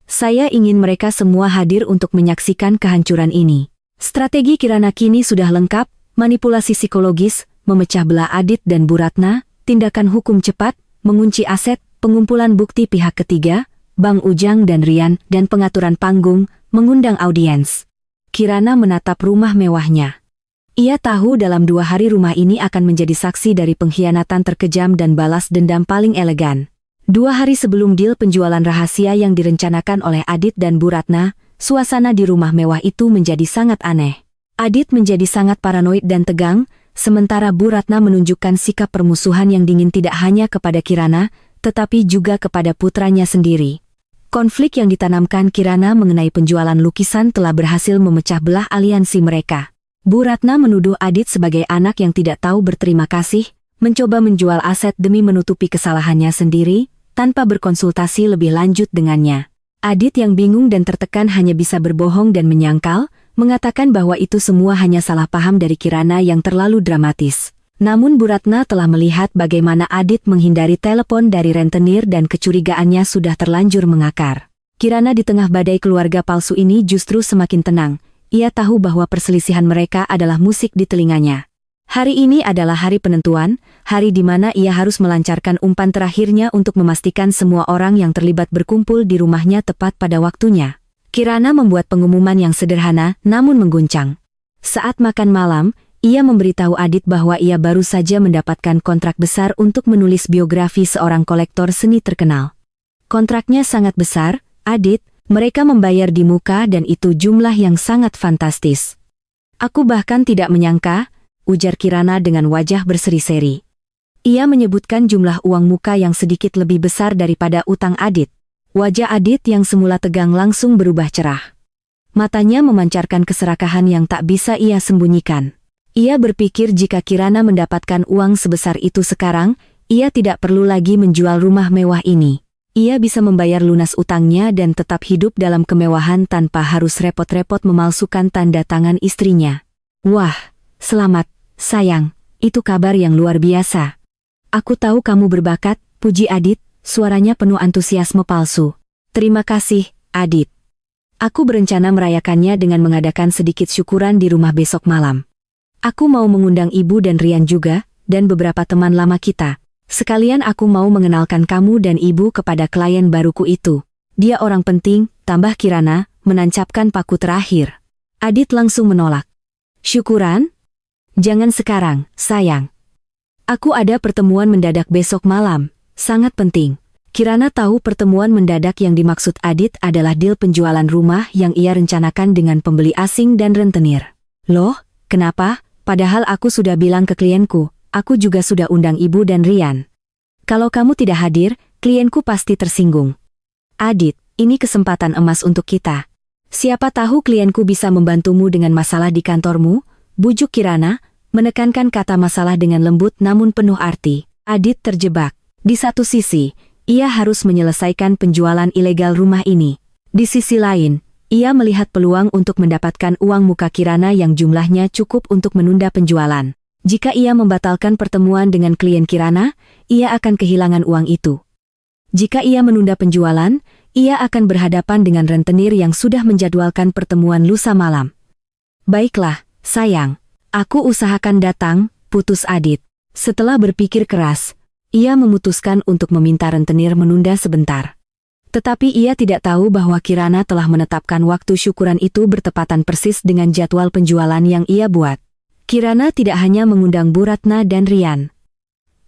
Saya ingin mereka semua hadir untuk menyaksikan kehancuran ini. Strategi Kirana kini sudah lengkap, manipulasi psikologis, memecah belah Adit dan Bu Ratna, tindakan hukum cepat, mengunci aset, pengumpulan bukti pihak ketiga, Bang Ujang dan Rian, dan pengaturan panggung, mengundang audiens. Kirana menatap rumah mewahnya. Ia tahu dalam 2 hari rumah ini akan menjadi saksi dari pengkhianatan terkejam dan balas dendam paling elegan. 2 hari sebelum deal penjualan rahasia yang direncanakan oleh Adit dan Bu Ratna, suasana di rumah mewah itu menjadi sangat aneh. Adit menjadi sangat paranoid dan tegang, sementara Bu Ratna menunjukkan sikap permusuhan yang dingin tidak hanya kepada Kirana, tetapi juga kepada putranya sendiri. Konflik yang ditanamkan Kirana mengenai penjualan lukisan telah berhasil memecah belah aliansi mereka. Bu Ratna menuduh Adit sebagai anak yang tidak tahu berterima kasih, mencoba menjual aset demi menutupi kesalahannya sendiri, tanpa berkonsultasi lebih lanjut dengannya. Adit yang bingung dan tertekan hanya bisa berbohong dan menyangkal, mengatakan bahwa itu semua hanya salah paham dari Kirana yang terlalu dramatis. Namun Bu Ratna telah melihat bagaimana Adit menghindari telepon dari rentenir dan kecurigaannya sudah terlanjur mengakar. Kirana di tengah badai keluarga palsu ini justru semakin tenang. Ia tahu bahwa perselisihan mereka adalah musik di telinganya. Hari ini adalah hari penentuan, hari di mana ia harus melancarkan umpan terakhirnya untuk memastikan semua orang yang terlibat berkumpul di rumahnya tepat pada waktunya. Kirana membuat pengumuman yang sederhana namun mengguncang. Saat makan malam, ia memberitahu Adit bahwa ia baru saja mendapatkan kontrak besar untuk menulis biografi seorang kolektor seni terkenal. Kontraknya sangat besar, Adit, mereka membayar di muka dan itu jumlah yang sangat fantastis. Aku bahkan tidak menyangka, ujar Kirana dengan wajah berseri-seri. Ia menyebutkan jumlah uang muka yang sedikit lebih besar daripada utang Adit. Wajah Adit yang semula tegang langsung berubah cerah. Matanya memancarkan keserakahan yang tak bisa ia sembunyikan. Ia berpikir jika Kirana mendapatkan uang sebesar itu sekarang, ia tidak perlu lagi menjual rumah mewah ini. Ia bisa membayar lunas utangnya dan tetap hidup dalam kemewahan tanpa harus repot-repot memalsukan tanda tangan istrinya. Wah, selamat, sayang, itu kabar yang luar biasa. Aku tahu kamu berbakat, puji Adit, suaranya penuh antusiasme palsu. Terima kasih, Adit. Aku berencana merayakannya dengan mengadakan sedikit syukuran di rumah besok malam. Aku mau mengundang Ibu dan Rian juga, dan beberapa teman lama kita. Sekalian aku mau mengenalkan kamu dan Ibu kepada klien baruku itu. Dia orang penting, tambah Kirana, menancapkan paku terakhir. Adit langsung menolak. Syukuran? Jangan sekarang, sayang. Aku ada pertemuan mendadak besok malam, sangat penting. Kirana tahu pertemuan mendadak yang dimaksud Adit adalah deal penjualan rumah yang ia rencanakan dengan pembeli asing dan rentenir. Loh, kenapa? Padahal aku sudah bilang ke klienku, aku juga sudah undang Ibu dan Rian. Kalau kamu tidak hadir, klienku pasti tersinggung. Adit, ini kesempatan emas untuk kita. Siapa tahu klienku bisa membantumu dengan masalah di kantormu, bujuk Kirana, menekankan kata masalah dengan lembut namun penuh arti. Adit terjebak. Di satu sisi, ia harus menyelesaikan penjualan ilegal rumah ini. Di sisi lain, ia melihat peluang untuk mendapatkan uang muka Kirana yang jumlahnya cukup untuk menunda penjualan. Jika ia membatalkan pertemuan dengan klien Kirana, ia akan kehilangan uang itu. Jika ia menunda penjualan, ia akan berhadapan dengan rentenir yang sudah menjadwalkan pertemuan lusa malam. Baiklah, sayang. Aku usahakan datang, putus Adit. Setelah berpikir keras, ia memutuskan untuk meminta rentenir menunda sebentar. Tetapi ia tidak tahu bahwa Kirana telah menetapkan waktu syukuran itu bertepatan persis dengan jadwal penjualan yang ia buat. Kirana tidak hanya mengundang Bu Ratna dan Rian.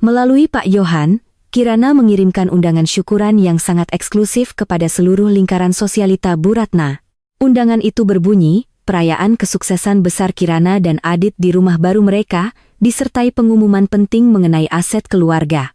Melalui Pak Johan, Kirana mengirimkan undangan syukuran yang sangat eksklusif kepada seluruh lingkaran sosialita Bu Ratna. Undangan itu berbunyi, perayaan kesuksesan besar Kirana dan Adit di rumah baru mereka, disertai pengumuman penting mengenai aset keluarga.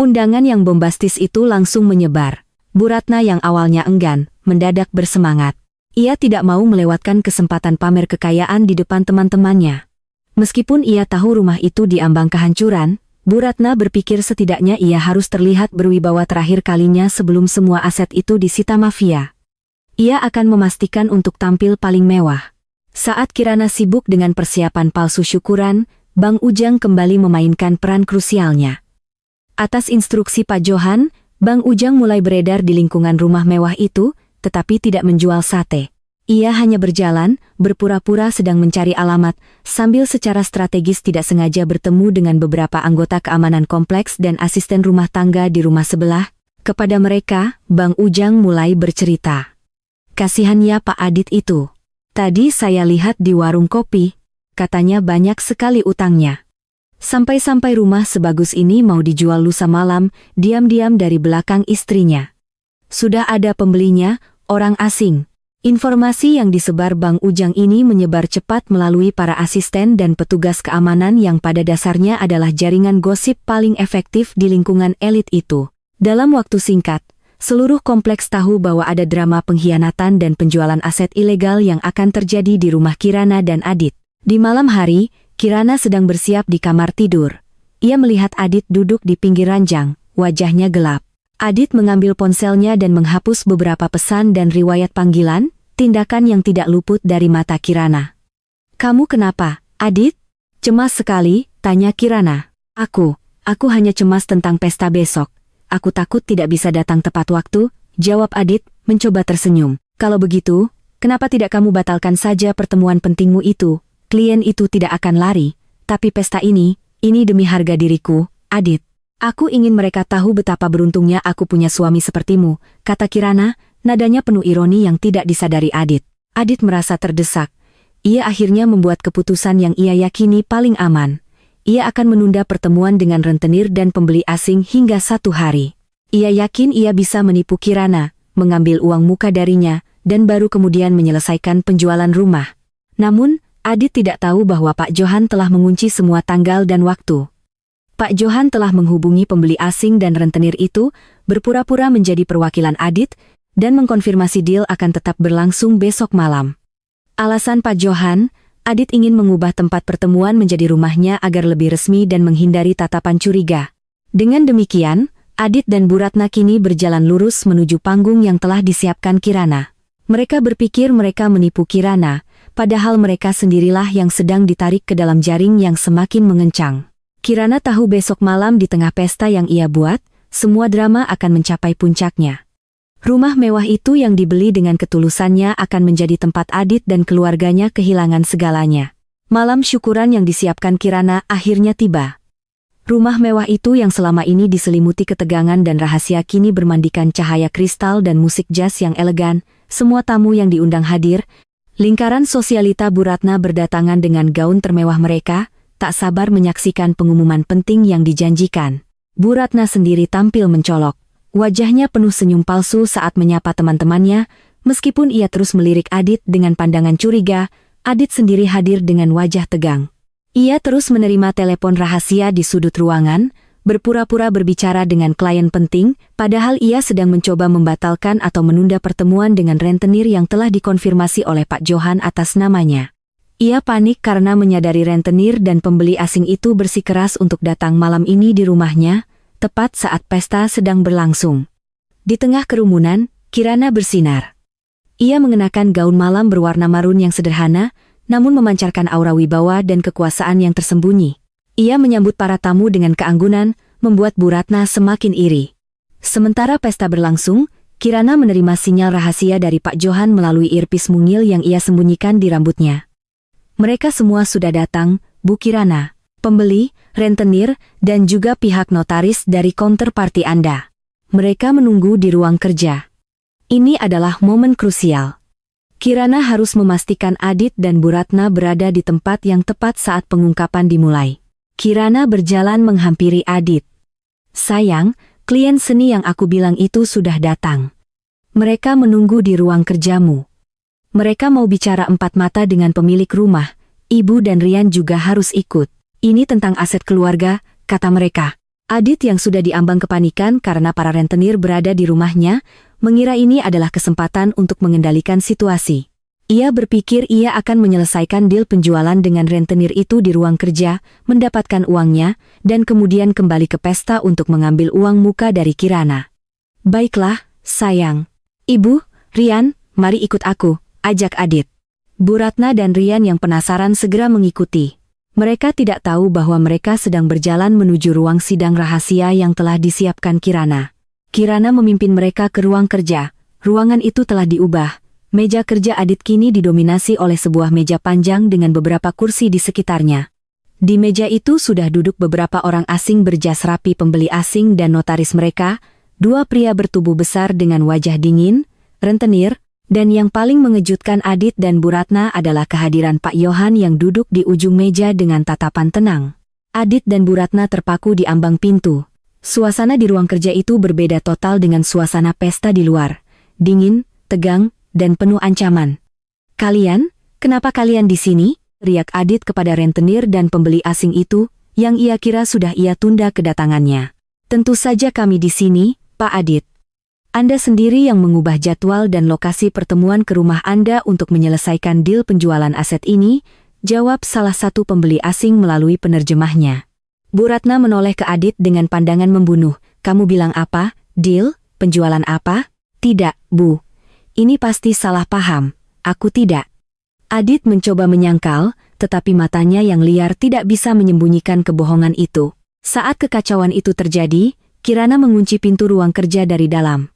Undangan yang bombastis itu langsung menyebar. Bu Ratna yang awalnya enggan, mendadak bersemangat. Ia tidak mau melewatkan kesempatan pamer kekayaan di depan teman-temannya. Meskipun ia tahu rumah itu diambang kehancuran, Bu Ratna berpikir setidaknya ia harus terlihat berwibawa terakhir kalinya sebelum semua aset itu disita mafia. Ia akan memastikan untuk tampil paling mewah. Saat Kirana sibuk dengan persiapan palsu syukuran, Bang Ujang kembali memainkan peran krusialnya. Atas instruksi Pak Johan, Bang Ujang mulai beredar di lingkungan rumah mewah itu, tetapi tidak menjual sate. Ia hanya berjalan, berpura-pura sedang mencari alamat, sambil secara strategis tidak sengaja bertemu dengan beberapa anggota keamanan kompleks dan asisten rumah tangga di rumah sebelah. Kepada mereka, Bang Ujang mulai bercerita. Kasihan ya Pak Adit itu. Tadi saya lihat di warung kopi, katanya banyak sekali utangnya. Sampai-sampai rumah sebagus ini mau dijual lusa malam, diam-diam dari belakang istrinya. Sudah ada pembelinya, orang asing. Informasi yang disebar Bang Ujang ini menyebar cepat melalui para asisten dan petugas keamanan yang pada dasarnya adalah jaringan gosip paling efektif di lingkungan elit itu. Dalam waktu singkat, seluruh kompleks tahu bahwa ada drama pengkhianatan dan penjualan aset ilegal yang akan terjadi di rumah Kirana dan Adit. Di malam hari, Kirana sedang bersiap di kamar tidur. Ia melihat Adit duduk di pinggir ranjang, wajahnya gelap. Adit mengambil ponselnya dan menghapus beberapa pesan dan riwayat panggilan, tindakan yang tidak luput dari mata Kirana. Kamu kenapa, Adit? Cemas sekali, tanya Kirana. Aku hanya cemas tentang pesta besok. Aku takut tidak bisa datang tepat waktu, jawab Adit, mencoba tersenyum. Kalau begitu, kenapa tidak kamu batalkan saja pertemuan pentingmu itu? Klien itu tidak akan lari, tapi pesta ini demi harga diriku, Adit. Aku ingin mereka tahu betapa beruntungnya aku punya suami sepertimu, kata Kirana, nadanya penuh ironi yang tidak disadari Adit. Adit merasa terdesak. Ia akhirnya membuat keputusan yang ia yakini paling aman. Ia akan menunda pertemuan dengan rentenir dan pembeli asing hingga 1 hari. Ia yakin ia bisa menipu Kirana, mengambil uang muka darinya, dan baru kemudian menyelesaikan penjualan rumah. Namun, Adit tidak tahu bahwa Pak Johan telah mengunci semua tanggal dan waktu. Pak Johan telah menghubungi pembeli asing dan rentenir itu, berpura-pura menjadi perwakilan Adit, dan mengkonfirmasi deal akan tetap berlangsung besok malam. Alasan Pak Johan, Adit ingin mengubah tempat pertemuan menjadi rumahnya agar lebih resmi dan menghindari tatapan curiga. Dengan demikian, Adit dan Bu Ratna kini berjalan lurus menuju panggung yang telah disiapkan Kirana. Mereka berpikir mereka menipu Kirana, padahal mereka sendirilah yang sedang ditarik ke dalam jaring yang semakin mengencang. Kirana tahu besok malam di tengah pesta yang ia buat, semua drama akan mencapai puncaknya. Rumah mewah itu yang dibeli dengan ketulusannya akan menjadi tempat Adit dan keluarganya kehilangan segalanya. Malam syukuran yang disiapkan Kirana akhirnya tiba. Rumah mewah itu yang selama ini diselimuti ketegangan dan rahasia kini bermandikan cahaya kristal dan musik jazz yang elegan. Semua tamu yang diundang hadir. Lingkaran sosialita Bu Ratna berdatangan dengan gaun termewah mereka, tak sabar menyaksikan pengumuman penting yang dijanjikan. Bu Ratna sendiri tampil mencolok. Wajahnya penuh senyum palsu saat menyapa teman-temannya, meskipun ia terus melirik Adit dengan pandangan curiga, Adit sendiri hadir dengan wajah tegang. Ia terus menerima telepon rahasia di sudut ruangan, berpura-pura berbicara dengan klien penting, padahal ia sedang mencoba membatalkan atau menunda pertemuan dengan rentenir yang telah dikonfirmasi oleh Pak Johan atas namanya. Ia panik karena menyadari rentenir dan pembeli asing itu bersikeras untuk datang malam ini di rumahnya, tepat saat pesta sedang berlangsung. Di tengah kerumunan, Kirana bersinar. Ia mengenakan gaun malam berwarna marun yang sederhana, namun memancarkan aura wibawa dan kekuasaan yang tersembunyi. Ia menyambut para tamu dengan keanggunan, membuat Bu Ratna semakin iri. Sementara pesta berlangsung, Kirana menerima sinyal rahasia dari Pak Johan melalui earpiece mungil yang ia sembunyikan di rambutnya. Mereka semua sudah datang, Bu Kirana, pembeli, rentenir, dan juga pihak notaris dari counterparty Anda. Mereka menunggu di ruang kerja. Ini adalah momen krusial. Kirana harus memastikan Adit dan Bu Ratna berada di tempat yang tepat saat pengungkapan dimulai. Kirana berjalan menghampiri Adit. Sayang, klien seni yang aku bilang itu sudah datang. Mereka menunggu di ruang kerjamu. Mereka mau bicara empat mata dengan pemilik rumah. Ibu dan Rian juga harus ikut. Ini tentang aset keluarga, kata mereka. Adit yang sudah diambang kepanikan karena para rentenir berada di rumahnya, mengira ini adalah kesempatan untuk mengendalikan situasi. Ia berpikir ia akan menyelesaikan deal penjualan dengan rentenir itu di ruang kerja, mendapatkan uangnya, dan kemudian kembali ke pesta untuk mengambil uang muka dari Kirana. Baiklah, sayang. Ibu, Rian, mari ikut aku, ajak Adit. Bu Ratna dan Rian yang penasaran segera mengikuti. Mereka tidak tahu bahwa mereka sedang berjalan menuju ruang sidang rahasia yang telah disiapkan Kirana. Kirana memimpin mereka ke ruang kerja. Ruangan itu telah diubah. Meja kerja Adit kini didominasi oleh sebuah meja panjang dengan beberapa kursi di sekitarnya. Di meja itu sudah duduk beberapa orang asing berjas rapi pembeli asing dan notaris mereka, dua pria bertubuh besar dengan wajah dingin, rentenir, dan yang paling mengejutkan Adit dan Bu Ratna adalah kehadiran Pak Johan yang duduk di ujung meja dengan tatapan tenang. Adit dan Bu Ratna terpaku di ambang pintu. Suasana di ruang kerja itu berbeda total dengan suasana pesta di luar. Dingin, tegang, dan penuh ancaman. Kalian, kenapa kalian di sini? Riak Adit kepada rentenir dan pembeli asing itu, yang ia kira sudah ia tunda kedatangannya. Tentu saja kami di sini, Pak Adit. Anda sendiri yang mengubah jadwal dan lokasi pertemuan ke rumah Anda untuk menyelesaikan deal penjualan aset ini, jawab salah satu pembeli asing melalui penerjemahnya. Bu Ratna menoleh ke Adit dengan pandangan membunuh. Kamu bilang apa? Deal? Penjualan apa? Tidak, Bu. Ini pasti salah paham. Aku tidak. Adit mencoba menyangkal, tetapi matanya yang liar tidak bisa menyembunyikan kebohongan itu. Saat kekacauan itu terjadi, Kirana mengunci pintu ruang kerja dari dalam.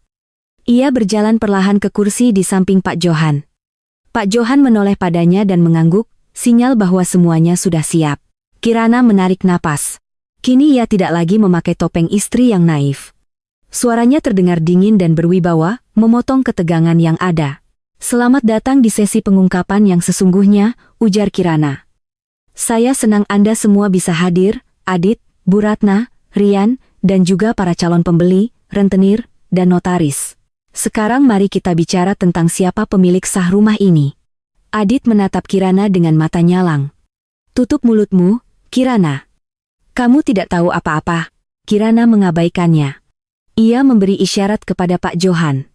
Ia berjalan perlahan ke kursi di samping Pak Johan. Pak Johan menoleh padanya dan mengangguk, sinyal bahwa semuanya sudah siap. Kirana menarik napas. Kini ia tidak lagi memakai topeng istri yang naif. Suaranya terdengar dingin dan berwibawa, memotong ketegangan yang ada. Selamat datang di sesi pengungkapan yang sesungguhnya, ujar Kirana. Saya senang Anda semua bisa hadir, Adit, Bu Ratna, Rian, dan juga para calon pembeli, rentenir, dan notaris. Sekarang mari kita bicara tentang siapa pemilik sah rumah ini. Adit menatap Kirana dengan mata nyalang. Tutup mulutmu, Kirana. Kamu tidak tahu apa-apa. Kirana mengabaikannya. Ia memberi isyarat kepada Pak Johan.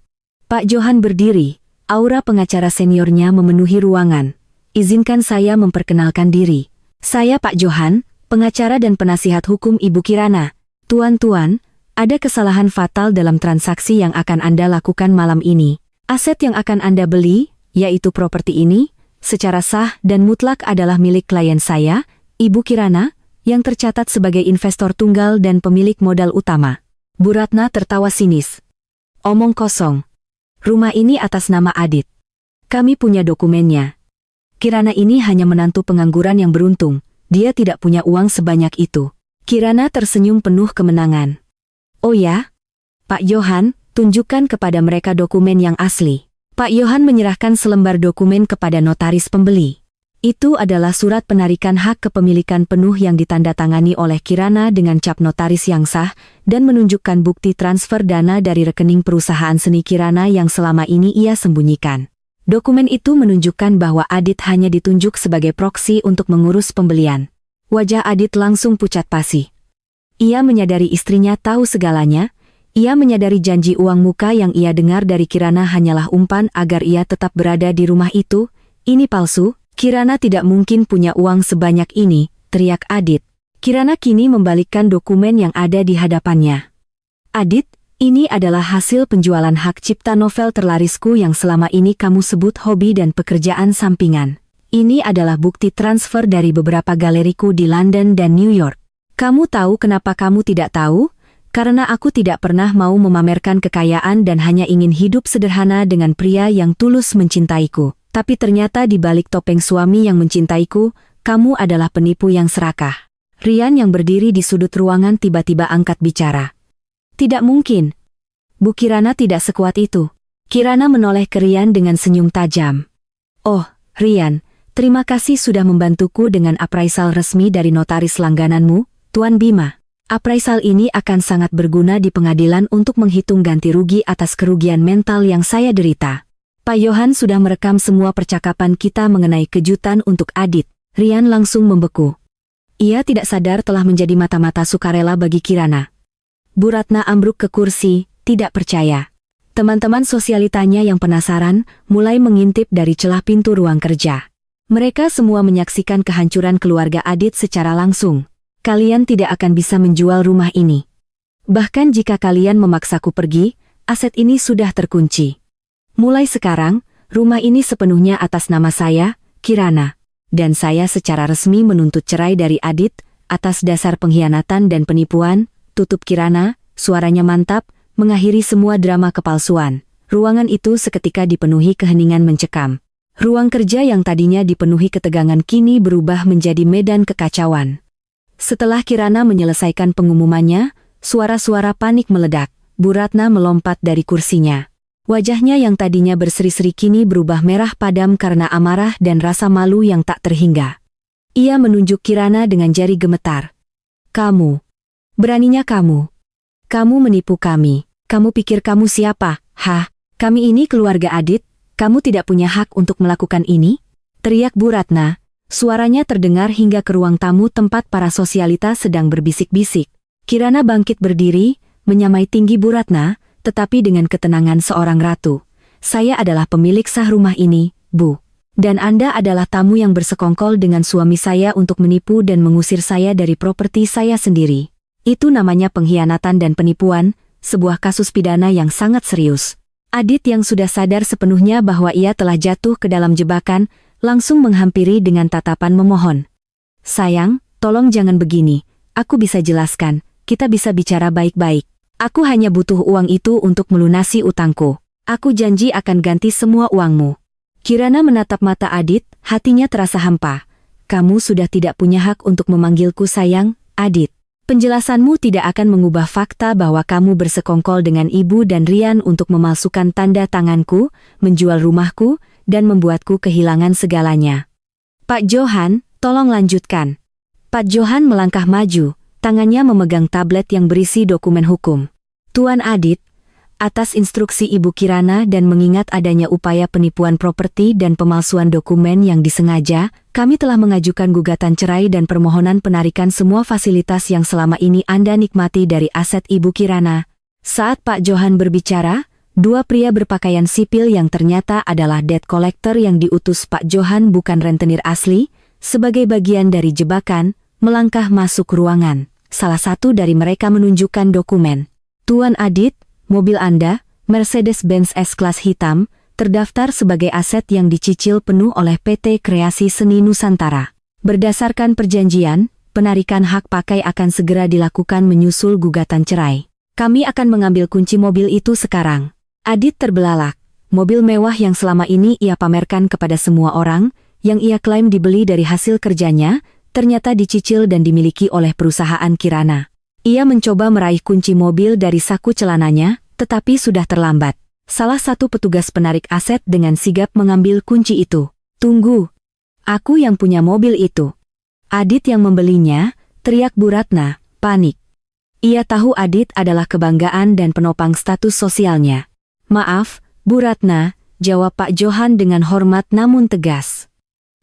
Pak Johan berdiri, aura pengacara seniornya memenuhi ruangan. Izinkan saya memperkenalkan diri. Saya Pak Johan, pengacara dan penasihat hukum Ibu Kirana. Tuan-tuan, ada kesalahan fatal dalam transaksi yang akan Anda lakukan malam ini. Aset yang akan Anda beli, yaitu properti ini, secara sah dan mutlak adalah milik klien saya, Ibu Kirana, yang tercatat sebagai investor tunggal dan pemilik modal utama. Bu Ratna tertawa sinis. Omong kosong. Rumah ini atas nama Adit. Kami punya dokumennya. Kirana ini hanya menantu pengangguran yang beruntung. Dia tidak punya uang sebanyak itu. Kirana tersenyum penuh kemenangan. Oh ya? Pak Johan, tunjukkan kepada mereka dokumen yang asli. Pak Johan menyerahkan selembar dokumen kepada notaris pembeli. Itu adalah surat penarikan hak kepemilikan penuh yang ditandatangani oleh Kirana dengan cap notaris yang sah dan menunjukkan bukti transfer dana dari rekening perusahaan seni Kirana yang selama ini ia sembunyikan. Dokumen itu menunjukkan bahwa Adit hanya ditunjuk sebagai proksi untuk mengurus pembelian. Wajah Adit langsung pucat pasi. Ia menyadari istrinya tahu segalanya. Ia menyadari janji uang muka yang ia dengar dari Kirana hanyalah umpan agar ia tetap berada di rumah itu. Ini palsu. Kirana tidak mungkin punya uang sebanyak ini, teriak Adit. Kirana kini membalikkan dokumen yang ada di hadapannya. Adit, ini adalah hasil penjualan hak cipta novel terlarisku yang selama ini kamu sebut hobi dan pekerjaan sampingan. Ini adalah bukti transfer dari beberapa galeriku di London dan New York. Kamu tahu kenapa kamu tidak tahu? Karena aku tidak pernah mau memamerkan kekayaan dan hanya ingin hidup sederhana dengan pria yang tulus mencintaiku. Tapi ternyata di balik topeng suami yang mencintaiku, kamu adalah penipu yang serakah. Rian yang berdiri di sudut ruangan tiba-tiba angkat bicara. Tidak mungkin. Bu Kirana tidak sekuat itu. Kirana menoleh ke Rian dengan senyum tajam. Oh, Rian, terima kasih sudah membantuku dengan appraisal resmi dari notaris langgananmu, Tuan Bima. Appraisal ini akan sangat berguna di pengadilan untuk menghitung ganti rugi atas kerugian mental yang saya derita. Pak Johan sudah merekam semua percakapan kita mengenai kejutan untuk Adit. Rian langsung membeku. Ia tidak sadar telah menjadi mata-mata sukarela bagi Kirana. Bu Ratna ambruk ke kursi, tidak percaya. Teman-teman sosialitanya yang penasaran mulai mengintip dari celah pintu ruang kerja. Mereka semua menyaksikan kehancuran keluarga Adit secara langsung. Kalian tidak akan bisa menjual rumah ini. Bahkan jika kalian memaksaku pergi, aset ini sudah terkunci. Mulai sekarang, rumah ini sepenuhnya atas nama saya, Kirana. Dan saya secara resmi menuntut cerai dari Adit, atas dasar pengkhianatan dan penipuan. Tutup Kirana, suaranya mantap, mengakhiri semua drama kepalsuan. Ruangan itu seketika dipenuhi keheningan mencekam. Ruang kerja yang tadinya dipenuhi ketegangan kini berubah menjadi medan kekacauan. Setelah Kirana menyelesaikan pengumumannya, suara-suara panik meledak. Bu Ratna melompat dari kursinya. Wajahnya yang tadinya berseri-seri kini berubah merah padam karena amarah dan rasa malu yang tak terhingga. Ia menunjuk Kirana dengan jari gemetar. Kamu. Beraninya kamu. Kamu menipu kami. Kamu pikir kamu siapa? Hah? Kami ini keluarga Adit. Kamu tidak punya hak untuk melakukan ini? Teriak Bu Ratna. Suaranya terdengar hingga ke ruang tamu tempat para sosialita sedang berbisik-bisik. Kirana bangkit berdiri, menyamai tinggi Bu Ratna, tetapi dengan ketenangan seorang ratu. Saya adalah pemilik sah rumah ini, Bu. Dan Anda adalah tamu yang bersekongkol dengan suami saya untuk menipu dan mengusir saya dari properti saya sendiri. Itu namanya pengkhianatan dan penipuan, sebuah kasus pidana yang sangat serius. Adit yang sudah sadar sepenuhnya bahwa ia telah jatuh ke dalam jebakan, langsung menghampiri dengan tatapan memohon. Sayang, tolong jangan begini. Aku bisa jelaskan, kita bisa bicara baik-baik. Aku hanya butuh uang itu untuk melunasi utangku. Aku janji akan ganti semua uangmu. Kirana menatap mata Adit, hatinya terasa hampa. Kamu sudah tidak punya hak untuk memanggilku sayang, Adit. Penjelasanmu tidak akan mengubah fakta bahwa kamu bersekongkol dengan ibu dan Rian untuk memalsukan tanda tanganku, menjual rumahku, dan membuatku kehilangan segalanya. Pak Johan, tolong lanjutkan. Pak Johan melangkah maju. Tangannya memegang tablet yang berisi dokumen hukum. Tuan Adit, Atas instruksi Ibu Kirana dan mengingat adanya upaya penipuan properti dan pemalsuan dokumen yang disengaja, kami telah mengajukan gugatan cerai dan permohonan penarikan semua fasilitas yang selama ini Anda nikmati dari aset Ibu Kirana. Saat Pak Johan berbicara, dua pria berpakaian sipil yang ternyata adalah debt collector yang diutus Pak Johan bukan rentenir asli, sebagai bagian dari jebakan, melangkah masuk ruangan. Salah satu dari mereka menunjukkan dokumen. Tuan Adit, mobil Anda, Mercedes-Benz S-Class hitam, terdaftar sebagai aset yang dicicil penuh oleh PT Kreasi Seni Nusantara. Berdasarkan perjanjian, penarikan hak pakai akan segera dilakukan menyusul gugatan cerai. Kami akan mengambil kunci mobil itu sekarang. Adit terbelalak. Mobil mewah yang selama ini ia pamerkan kepada semua orang, yang ia klaim dibeli dari hasil kerjanya, ternyata dicicil dan dimiliki oleh perusahaan Kirana. Ia mencoba meraih kunci mobil dari saku celananya, tetapi sudah terlambat. Salah satu petugas penarik aset dengan sigap mengambil kunci itu. Tunggu. Aku yang punya mobil itu. Adit yang membelinya, teriak Bu Ratna, panik. Ia tahu Adit adalah kebanggaan dan penopang status sosialnya. Maaf, Bu Ratna, jawab Pak Johan dengan hormat namun tegas.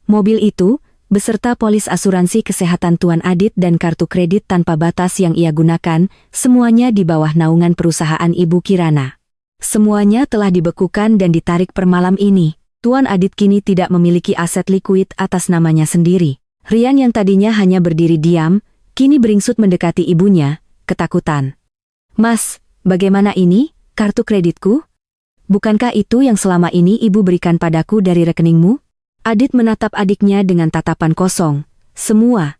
Mobil itu, beserta polis asuransi kesehatan Tuan Adit dan kartu kredit tanpa batas yang ia gunakan, semuanya di bawah naungan perusahaan Ibu Kirana. Semuanya telah dibekukan dan ditarik per malam ini. Tuan Adit kini tidak memiliki aset likuid atas namanya sendiri. Rian yang tadinya hanya berdiri diam, kini beringsut mendekati ibunya, ketakutan. Mas, bagaimana ini, kartu kreditku? Bukankah itu yang selama ini ibu berikan padaku dari rekeningmu? Adit menatap adiknya dengan tatapan kosong. Semua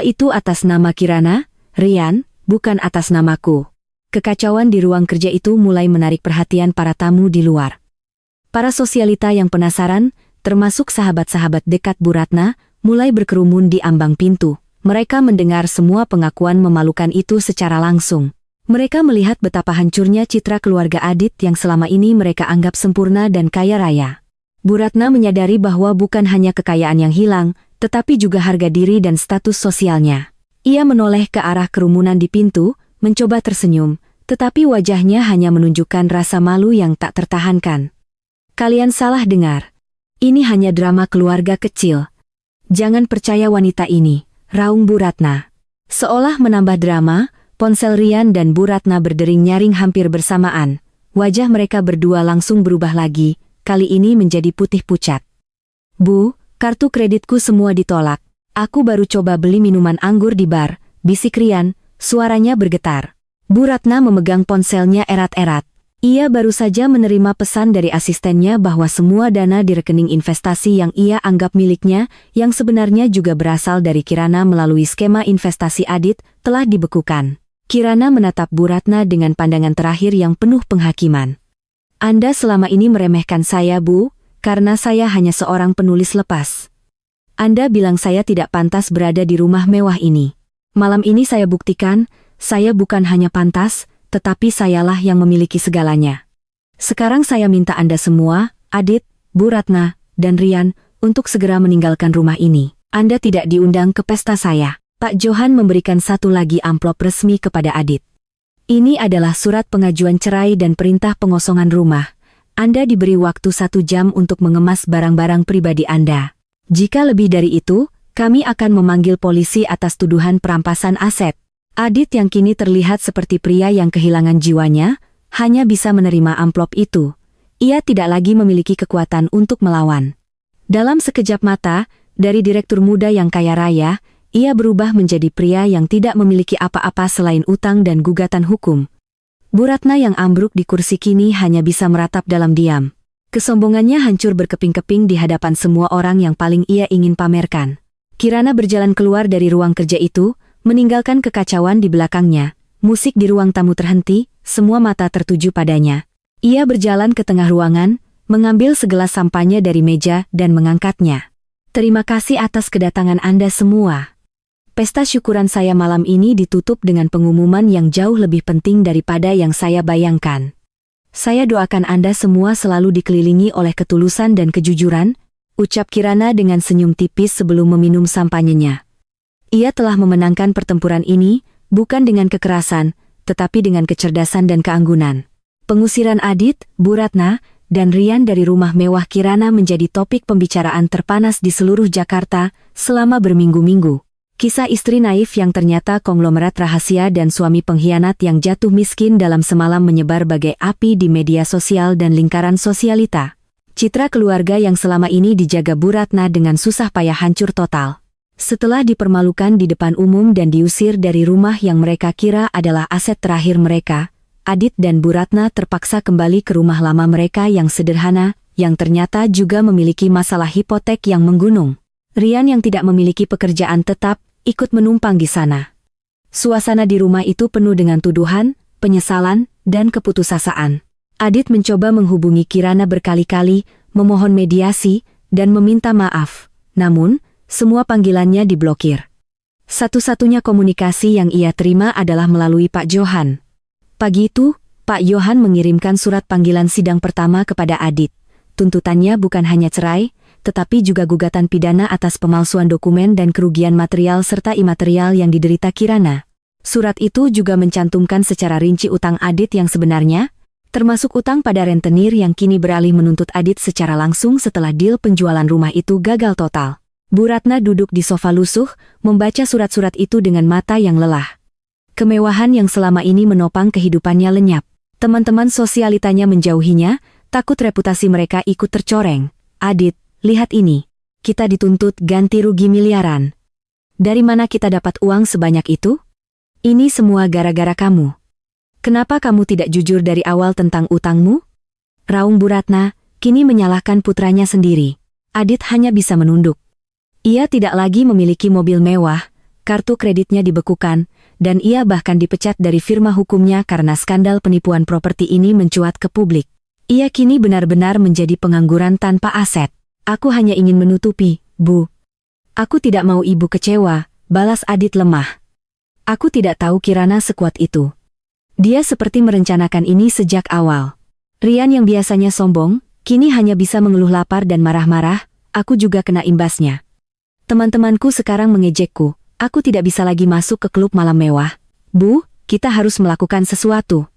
itu atas nama Kirana, Rian, bukan atas namaku. Kekacauan di ruang kerja itu mulai menarik perhatian para tamu di luar. Para sosialita yang penasaran, termasuk sahabat-sahabat dekat Bu Ratna, mulai berkerumun di ambang pintu. Mereka mendengar semua pengakuan memalukan itu secara langsung. Mereka melihat betapa hancurnya citra keluarga Adit yang selama ini mereka anggap sempurna dan kaya raya. Bu Ratna menyadari bahwa bukan hanya kekayaan yang hilang, tetapi juga harga diri dan status sosialnya. Ia menoleh ke arah kerumunan di pintu, mencoba tersenyum, tetapi wajahnya hanya menunjukkan rasa malu yang tak tertahankan. Kalian salah dengar. Ini hanya drama keluarga kecil. Jangan percaya wanita ini, raung Bu Ratna. Seolah menambah drama, ponsel Rian dan Bu Ratna berdering nyaring hampir bersamaan. Wajah mereka berdua langsung berubah lagi, kali ini menjadi putih pucat. Bu, kartu kreditku semua ditolak. Aku baru coba beli minuman anggur di bar, bisik Rian, suaranya bergetar. Bu Ratna memegang ponselnya erat-erat. Ia baru saja menerima pesan dari asistennya bahwa semua dana di rekening investasi yang ia anggap miliknya, yang sebenarnya juga berasal dari Kirana melalui skema investasi Adit, telah dibekukan. Kirana menatap Bu Ratna dengan pandangan terakhir yang penuh penghakiman. Anda selama ini meremehkan saya, Bu, karena saya hanya seorang penulis lepas. Anda bilang saya tidak pantas berada di rumah mewah ini. Malam ini saya buktikan, saya bukan hanya pantas, tetapi sayalah yang memiliki segalanya. Sekarang saya minta Anda semua, Adit, Bu Ratna, dan Rian, untuk segera meninggalkan rumah ini. Anda tidak diundang ke pesta saya. Pak Johan memberikan satu lagi amplop resmi kepada Adit. Ini adalah surat pengajuan cerai dan perintah pengosongan rumah. Anda diberi waktu 1 jam untuk mengemas barang-barang pribadi Anda. Jika lebih dari itu, kami akan memanggil polisi atas tuduhan perampasan aset. Adit yang kini terlihat seperti pria yang kehilangan jiwanya, hanya bisa menerima amplop itu. Ia tidak lagi memiliki kekuatan untuk melawan. Dalam sekejap mata, dari direktur muda yang kaya raya, ia berubah menjadi pria yang tidak memiliki apa-apa selain utang dan gugatan hukum. Bu Ratna yang ambruk di kursi kini hanya bisa meratap dalam diam. Kesombongannya hancur berkeping-keping di hadapan semua orang yang paling ia ingin pamerkan. Kirana berjalan keluar dari ruang kerja itu, meninggalkan kekacauan di belakangnya. Musik di ruang tamu terhenti, semua mata tertuju padanya. Ia berjalan ke tengah ruangan, mengambil segelas sampanya dari meja dan mengangkatnya. Terima kasih atas kedatangan Anda semua. Pesta syukuran saya malam ini ditutup dengan pengumuman yang jauh lebih penting daripada yang saya bayangkan. Saya doakan Anda semua selalu dikelilingi oleh ketulusan dan kejujuran, ucap Kirana dengan senyum tipis sebelum meminum sampanyenya. Ia telah memenangkan pertempuran ini, bukan dengan kekerasan, tetapi dengan kecerdasan dan keanggunan. Pengusiran Adit, Bu Ratna, dan Rian dari rumah mewah Kirana menjadi topik pembicaraan terpanas di seluruh Jakarta selama berminggu-minggu. Kisah istri naif yang ternyata konglomerat rahasia dan suami pengkhianat yang jatuh miskin dalam semalam menyebar bagai api di media sosial dan lingkaran sosialita. Citra keluarga yang selama ini dijaga Bu Ratna dengan susah payah hancur total. Setelah dipermalukan di depan umum dan diusir dari rumah yang mereka kira adalah aset terakhir mereka, Adit dan Bu Ratna terpaksa kembali ke rumah lama mereka yang sederhana, yang ternyata juga memiliki masalah hipotek yang menggunung. Rian yang tidak memiliki pekerjaan tetap, ikut menumpang di sana. Suasana di rumah itu penuh dengan tuduhan, penyesalan, dan keputusasaan. Adit mencoba menghubungi Kirana berkali-kali, memohon mediasi, dan meminta maaf. Namun, semua panggilannya diblokir. Satu-satunya komunikasi yang ia terima adalah melalui Pak Johan. Pagi itu, Pak Johan mengirimkan surat panggilan sidang pertama kepada Adit. Tuntutannya bukan hanya cerai, tetapi juga gugatan pidana atas pemalsuan dokumen dan kerugian material serta imaterial yang diderita Kirana. Surat itu juga mencantumkan secara rinci utang Adit yang sebenarnya, termasuk utang pada rentenir yang kini beralih menuntut Adit secara langsung setelah deal penjualan rumah itu gagal total. Bu Ratna duduk di sofa lusuh, membaca surat-surat itu dengan mata yang lelah. Kemewahan yang selama ini menopang kehidupannya lenyap. Teman-teman sosialitanya menjauhinya, takut reputasi mereka ikut tercoreng. Adit, lihat ini. Kita dituntut ganti rugi miliaran. Dari mana kita dapat uang sebanyak itu? Ini semua gara-gara kamu. Kenapa kamu tidak jujur dari awal tentang utangmu? Raung Bu Ratna, kini menyalahkan putranya sendiri. Adit hanya bisa menunduk. Ia tidak lagi memiliki mobil mewah, kartu kreditnya dibekukan, dan ia bahkan dipecat dari firma hukumnya karena skandal penipuan properti ini mencuat ke publik. Ia kini benar-benar menjadi pengangguran tanpa aset. Aku hanya ingin menutupi, Bu. Aku tidak mau ibu kecewa, balas Adit lemah. Aku tidak tahu Kirana sekuat itu. Dia seperti merencanakan ini sejak awal. Rian yang biasanya sombong, kini hanya bisa mengeluh lapar dan marah-marah, aku juga kena imbasnya. Teman-temanku sekarang mengejekku, aku tidak bisa lagi masuk ke klub malam mewah. Bu, kita harus melakukan sesuatu.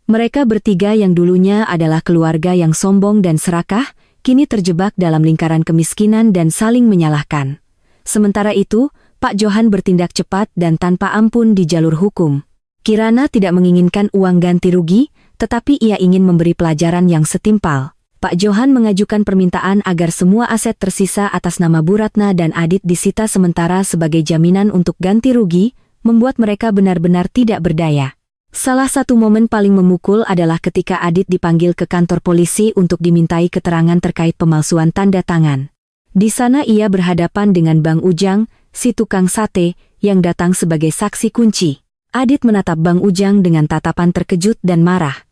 Mereka bertiga yang dulunya adalah keluarga yang sombong dan serakah, kini terjebak dalam lingkaran kemiskinan dan saling menyalahkan. Sementara itu, Pak Johan bertindak cepat dan tanpa ampun di jalur hukum. Kirana tidak menginginkan uang ganti rugi, tetapi ia ingin memberi pelajaran yang setimpal. Pak Johan mengajukan permintaan agar semua aset tersisa atas nama Bu Ratna dan Adit disita sementara sebagai jaminan untuk ganti rugi, membuat mereka benar-benar tidak berdaya. Salah satu momen paling memukul adalah ketika Adit dipanggil ke kantor polisi untuk dimintai keterangan terkait pemalsuan tanda tangan. Di sana ia berhadapan dengan Bang Ujang, si tukang sate, yang datang sebagai saksi kunci. Adit menatap Bang Ujang dengan tatapan terkejut dan marah.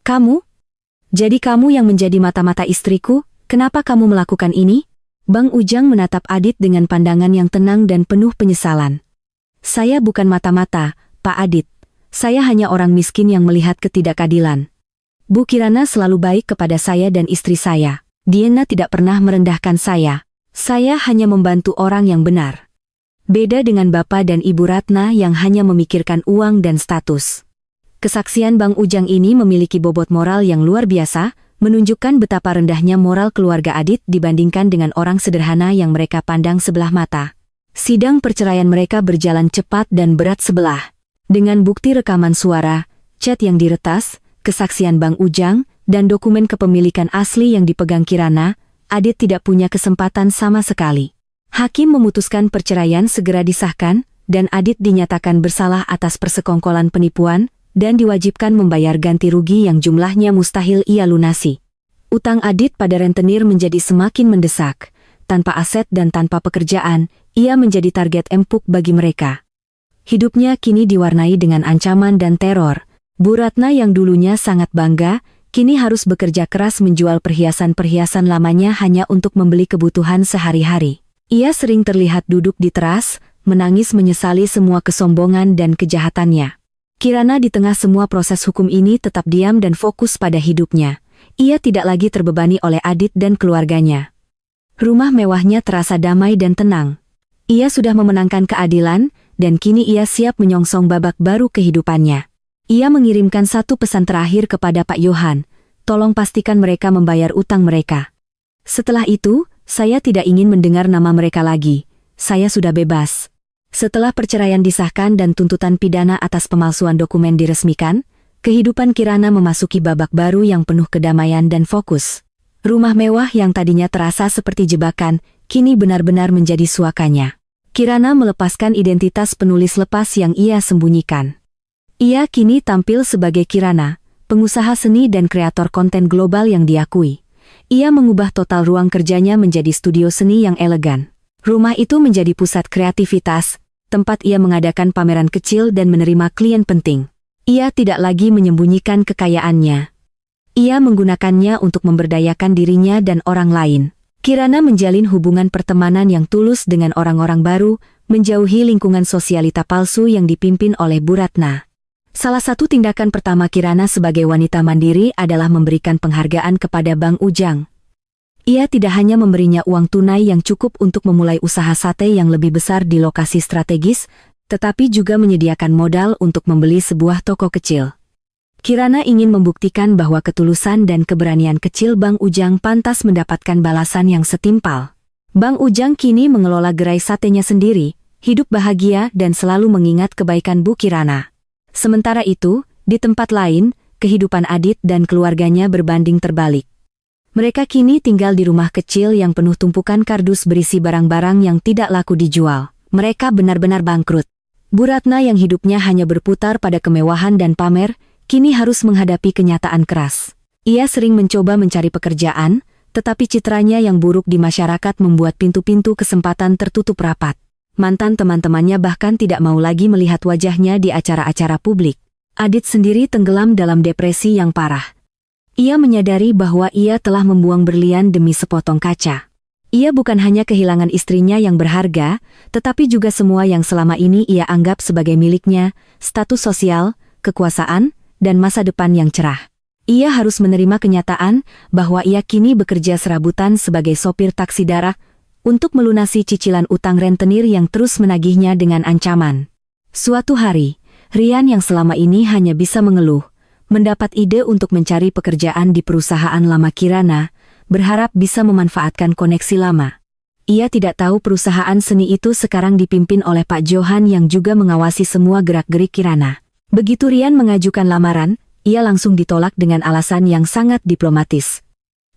Kamu? Jadi kamu yang menjadi mata-mata istriku, kenapa kamu melakukan ini? Bang Ujang menatap Adit dengan pandangan yang tenang dan penuh penyesalan. Saya bukan mata-mata, Pak Adit. Saya hanya orang miskin yang melihat ketidakadilan. Bu Kirana selalu baik kepada saya dan istri saya. Diana tidak pernah merendahkan saya. Saya hanya membantu orang yang benar. Beda dengan Bapak dan Ibu Ratna yang hanya memikirkan uang dan status. Kesaksian Bang Ujang ini memiliki bobot moral yang luar biasa, menunjukkan betapa rendahnya moral keluarga Adit dibandingkan dengan orang sederhana yang mereka pandang sebelah mata. Sidang perceraian mereka berjalan cepat dan berat sebelah. Dengan bukti rekaman suara, chat yang diretas, kesaksian Bang Ujang, dan dokumen kepemilikan asli yang dipegang Kirana, Adit tidak punya kesempatan sama sekali. Hakim memutuskan perceraian segera disahkan, dan Adit dinyatakan bersalah atas persekongkolan penipuan, dan diwajibkan membayar ganti rugi yang jumlahnya mustahil ia lunasi. Utang Adit pada rentenir menjadi semakin mendesak. Tanpa aset dan tanpa pekerjaan, ia menjadi target empuk bagi mereka. Hidupnya kini diwarnai dengan ancaman dan teror. Bu Ratna yang dulunya sangat bangga, kini harus bekerja keras menjual perhiasan-perhiasan lamanya hanya untuk membeli kebutuhan sehari-hari. Ia sering terlihat duduk di teras, menangis menyesali semua kesombongan dan kejahatannya. Kirana di tengah semua proses hukum ini tetap diam dan fokus pada hidupnya. Ia tidak lagi terbebani oleh Adit dan keluarganya. Rumah mewahnya terasa damai dan tenang. Ia sudah memenangkan keadilan, dan kini ia siap menyongsong babak baru kehidupannya. Ia mengirimkan satu pesan terakhir kepada Pak Johan, tolong pastikan mereka membayar utang mereka. Setelah itu, saya tidak ingin mendengar nama mereka lagi. Saya sudah bebas. Setelah perceraian disahkan dan tuntutan pidana atas pemalsuan dokumen diresmikan, kehidupan Kirana memasuki babak baru yang penuh kedamaian dan fokus. Rumah mewah yang tadinya terasa seperti jebakan, kini benar-benar menjadi suakanya. Kirana melepaskan identitas penulis lepas yang ia sembunyikan. Ia kini tampil sebagai Kirana, pengusaha seni dan kreator konten global yang diakui. Ia mengubah total ruang kerjanya menjadi studio seni yang elegan. Rumah itu menjadi pusat kreativitas, tempat ia mengadakan pameran kecil dan menerima klien penting. Ia tidak lagi menyembunyikan kekayaannya. Ia menggunakannya untuk memberdayakan dirinya dan orang lain. Kirana menjalin hubungan pertemanan yang tulus dengan orang-orang baru, menjauhi lingkungan sosialita palsu yang dipimpin oleh Bu Ratna. Salah satu tindakan pertama Kirana sebagai wanita mandiri adalah memberikan penghargaan kepada Bang Ujang. Ia tidak hanya memberinya uang tunai yang cukup untuk memulai usaha sate yang lebih besar di lokasi strategis, tetapi juga menyediakan modal untuk membeli sebuah toko kecil. Kirana ingin membuktikan bahwa ketulusan dan keberanian kecil Bang Ujang pantas mendapatkan balasan yang setimpal. Bang Ujang kini mengelola gerai satenya sendiri, hidup bahagia dan selalu mengingat kebaikan Bu Kirana. Sementara itu, di tempat lain, kehidupan Adit dan keluarganya berbanding terbalik. Mereka kini tinggal di rumah kecil yang penuh tumpukan kardus berisi barang-barang yang tidak laku dijual. Mereka benar-benar bangkrut. Bu Ratna yang hidupnya hanya berputar pada kemewahan dan pamer, kini harus menghadapi kenyataan keras. Ia sering mencoba mencari pekerjaan, tetapi citranya yang buruk di masyarakat membuat pintu-pintu kesempatan tertutup rapat. Mantan teman-temannya bahkan tidak mau lagi melihat wajahnya di acara-acara publik. Adit sendiri tenggelam dalam depresi yang parah. Ia menyadari bahwa ia telah membuang berlian demi sepotong kaca. Ia bukan hanya kehilangan istrinya yang berharga, tetapi juga semua yang selama ini ia anggap sebagai miliknya, status sosial, kekuasaan, dan masa depan yang cerah. Ia harus menerima kenyataan bahwa ia kini bekerja serabutan sebagai sopir taksi darat untuk melunasi cicilan utang rentenir yang terus menagihnya dengan ancaman. Suatu hari, Rian yang selama ini hanya bisa mengeluh, mendapat ide untuk mencari pekerjaan di perusahaan lama Kirana, berharap bisa memanfaatkan koneksi lama. Ia tidak tahu perusahaan seni itu sekarang dipimpin oleh Pak Johan yang juga mengawasi semua gerak-gerik Kirana. Begitu Rian mengajukan lamaran, ia langsung ditolak dengan alasan yang sangat diplomatis.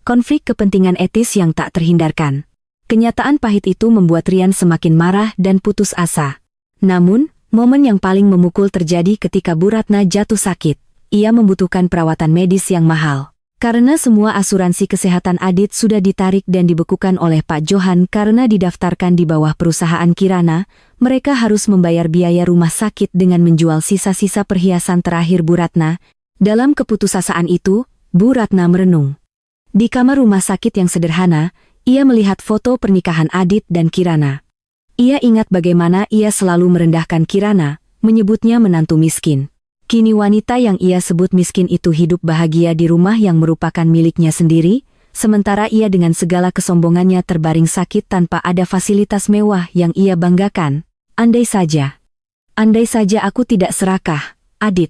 Konflik kepentingan etis yang tak terhindarkan. Kenyataan pahit itu membuat Rian semakin marah dan putus asa. Namun, momen yang paling memukul terjadi ketika Bu Ratna jatuh sakit. Ia membutuhkan perawatan medis yang mahal. Karena semua asuransi kesehatan Adit sudah ditarik dan dibekukan oleh Pak Johan karena didaftarkan di bawah perusahaan Kirana, mereka harus membayar biaya rumah sakit dengan menjual sisa-sisa perhiasan terakhir Bu Ratna. Dalam keputusasaan itu, Bu Ratna merenung. Di kamar rumah sakit yang sederhana, ia melihat foto pernikahan Adit dan Kirana. Ia ingat bagaimana ia selalu merendahkan Kirana, menyebutnya menantu miskin. Kini wanita yang ia sebut miskin itu hidup bahagia di rumah yang merupakan miliknya sendiri, sementara ia dengan segala kesombongannya terbaring sakit tanpa ada fasilitas mewah yang ia banggakan. Andai saja aku tidak serakah, Adit.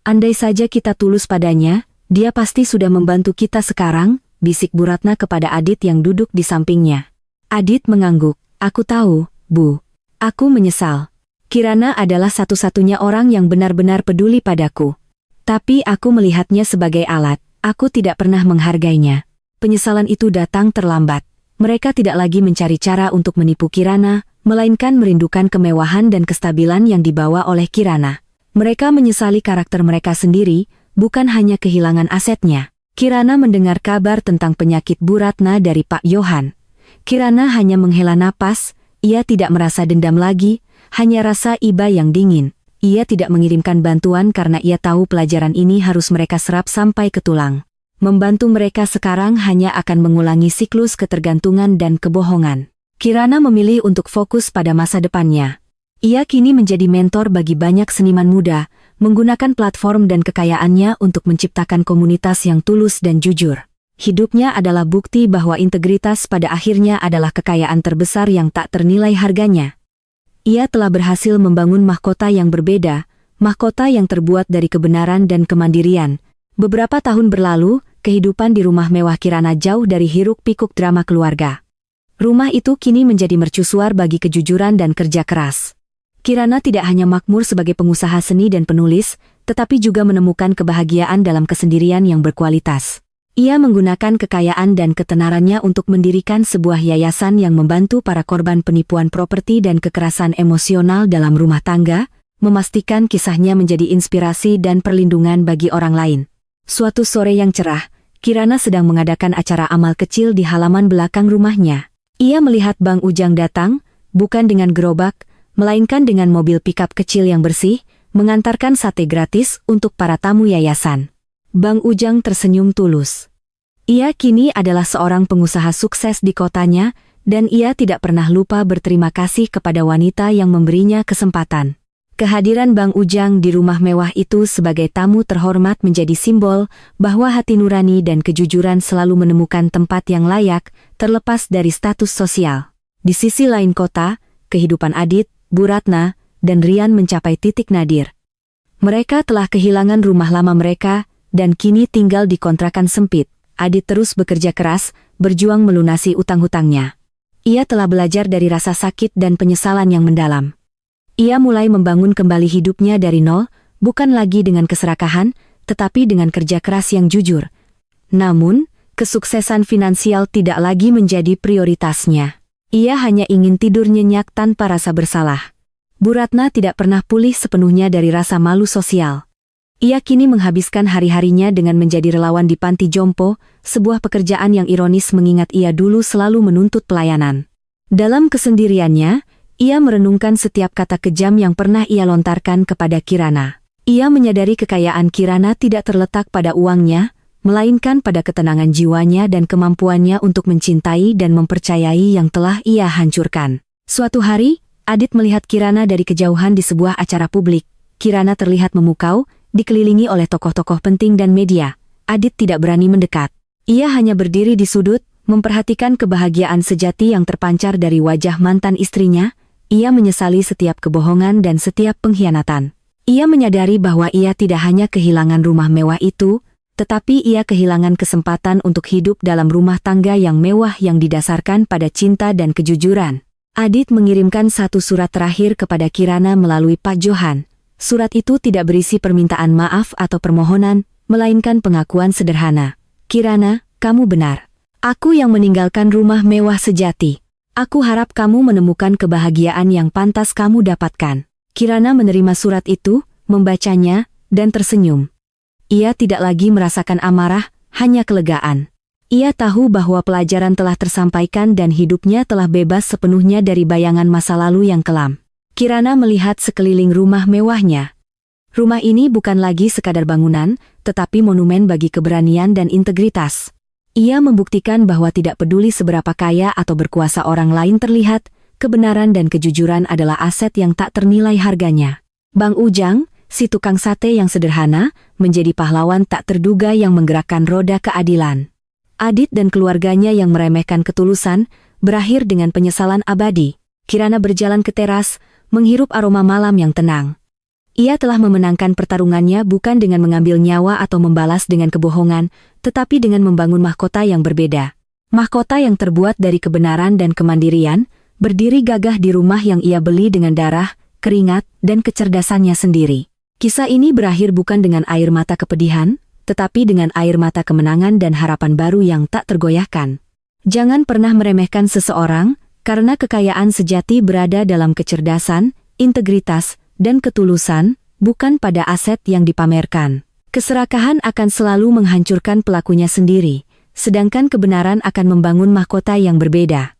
Andai saja kita tulus padanya, dia pasti sudah membantu kita sekarang, bisik Bu Ratna kepada Adit yang duduk di sampingnya. Adit mengangguk, aku tahu, Bu. Aku menyesal. Kirana adalah satu-satunya orang yang benar-benar peduli padaku. Tapi aku melihatnya sebagai alat, aku tidak pernah menghargainya. Penyesalan itu datang terlambat. Mereka tidak lagi mencari cara untuk menipu Kirana, melainkan merindukan kemewahan dan kestabilan yang dibawa oleh Kirana. Mereka menyesali karakter mereka sendiri, bukan hanya kehilangan asetnya. Kirana mendengar kabar tentang penyakit Bu Ratna dari Pak Johan. Kirana hanya menghela napas, ia tidak merasa dendam lagi, hanya rasa iba yang dingin. Ia tidak mengirimkan bantuan karena ia tahu pelajaran ini harus mereka serap sampai ke tulang. Membantu mereka sekarang hanya akan mengulangi siklus ketergantungan dan kebohongan. Kirana memilih untuk fokus pada masa depannya. Ia kini menjadi mentor bagi banyak seniman muda, menggunakan platform dan kekayaannya untuk menciptakan komunitas yang tulus dan jujur. Hidupnya adalah bukti bahwa integritas pada akhirnya adalah kekayaan terbesar yang tak ternilai harganya. Ia telah berhasil membangun mahkota yang berbeda, mahkota yang terbuat dari kebenaran dan kemandirian. Beberapa tahun berlalu, kehidupan di rumah mewah Kirana jauh dari hiruk-pikuk drama keluarga. Rumah itu kini menjadi mercusuar bagi kejujuran dan kerja keras. Kirana tidak hanya makmur sebagai pengusaha seni dan penulis, tetapi juga menemukan kebahagiaan dalam kesendirian yang berkualitas. Ia menggunakan kekayaan dan ketenarannya untuk mendirikan sebuah yayasan yang membantu para korban penipuan properti dan kekerasan emosional dalam rumah tangga, memastikan kisahnya menjadi inspirasi dan perlindungan bagi orang lain. Suatu sore yang cerah, Kirana sedang mengadakan acara amal kecil di halaman belakang rumahnya. Ia melihat Bang Ujang datang, bukan dengan gerobak, melainkan dengan mobil pikap kecil yang bersih, mengantarkan sate gratis untuk para tamu yayasan. Bang Ujang tersenyum tulus. Ia kini adalah seorang pengusaha sukses di kotanya, dan ia tidak pernah lupa berterima kasih kepada wanita yang memberinya kesempatan. Kehadiran Bang Ujang di rumah mewah itu sebagai tamu terhormat menjadi simbol bahwa hati nurani dan kejujuran selalu menemukan tempat yang layak, terlepas dari status sosial. Di sisi lain kota, kehidupan Adit, Bu Ratna, dan Rian mencapai titik nadir. Mereka telah kehilangan rumah lama mereka, dan kini tinggal di kontrakan sempit. Adit terus bekerja keras, berjuang melunasi utang-hutangnya. Ia telah belajar dari rasa sakit dan penyesalan yang mendalam. Ia mulai membangun kembali hidupnya dari nol, bukan lagi dengan keserakahan, tetapi dengan kerja keras yang jujur. Namun, kesuksesan finansial tidak lagi menjadi prioritasnya. Ia hanya ingin tidur nyenyak tanpa rasa bersalah. Bu Ratna tidak pernah pulih sepenuhnya dari rasa malu sosial. Ia kini menghabiskan hari-harinya dengan menjadi relawan di panti jompo, sebuah pekerjaan yang ironis mengingat ia dulu selalu menuntut pelayanan. Dalam kesendiriannya, ia merenungkan setiap kata kejam yang pernah ia lontarkan kepada Kirana. Ia menyadari kekayaan Kirana tidak terletak pada uangnya, melainkan pada ketenangan jiwanya dan kemampuannya untuk mencintai dan mempercayai yang telah ia hancurkan. Suatu hari, Adit melihat Kirana dari kejauhan di sebuah acara publik. Kirana terlihat memukau, dikelilingi oleh tokoh-tokoh penting dan media. Adit tidak berani mendekat. Ia hanya berdiri di sudut, memperhatikan kebahagiaan sejati yang terpancar dari wajah mantan istrinya. Ia menyesali setiap kebohongan dan setiap pengkhianatan. Ia menyadari bahwa ia tidak hanya kehilangan rumah mewah itu, tetapi ia kehilangan kesempatan untuk hidup dalam rumah tangga yang mewah yang didasarkan pada cinta dan kejujuran. Adit mengirimkan satu surat terakhir kepada Kirana melalui Pak Johan. Surat itu tidak berisi permintaan maaf atau permohonan, melainkan pengakuan sederhana. Kirana, kamu benar. Aku yang meninggalkan rumah mewah sejati. Aku harap kamu menemukan kebahagiaan yang pantas kamu dapatkan. Kirana menerima surat itu, membacanya, dan tersenyum. Ia tidak lagi merasakan amarah, hanya kelegaan. Ia tahu bahwa pelajaran telah tersampaikan dan hidupnya telah bebas sepenuhnya dari bayangan masa lalu yang kelam. Kirana melihat sekeliling rumah mewahnya. Rumah ini bukan lagi sekadar bangunan, tetapi monumen bagi keberanian dan integritas. Ia membuktikan bahwa tidak peduli seberapa kaya atau berkuasa orang lain terlihat, kebenaran dan kejujuran adalah aset yang tak ternilai harganya. Bang Ujang, si tukang sate yang sederhana, menjadi pahlawan tak terduga yang menggerakkan roda keadilan. Adit dan keluarganya yang meremehkan ketulusan, berakhir dengan penyesalan abadi. Kirana berjalan ke teras, menghirup aroma malam yang tenang. Ia telah memenangkan pertarungannya bukan dengan mengambil nyawa atau membalas dengan kebohongan, tetapi dengan membangun mahkota yang berbeda. Mahkota yang terbuat dari kebenaran dan kemandirian, berdiri gagah di rumah yang ia beli dengan darah, keringat, dan kecerdasannya sendiri. Kisah ini berakhir bukan dengan air mata kepedihan, tetapi dengan air mata kemenangan dan harapan baru yang tak tergoyahkan. Jangan pernah meremehkan seseorang, karena kekayaan sejati berada dalam kecerdasan, integritas, dan ketulusan, bukan pada aset yang dipamerkan. Keserakahan akan selalu menghancurkan pelakunya sendiri, sedangkan kebenaran akan membangun mahkota yang berbeda.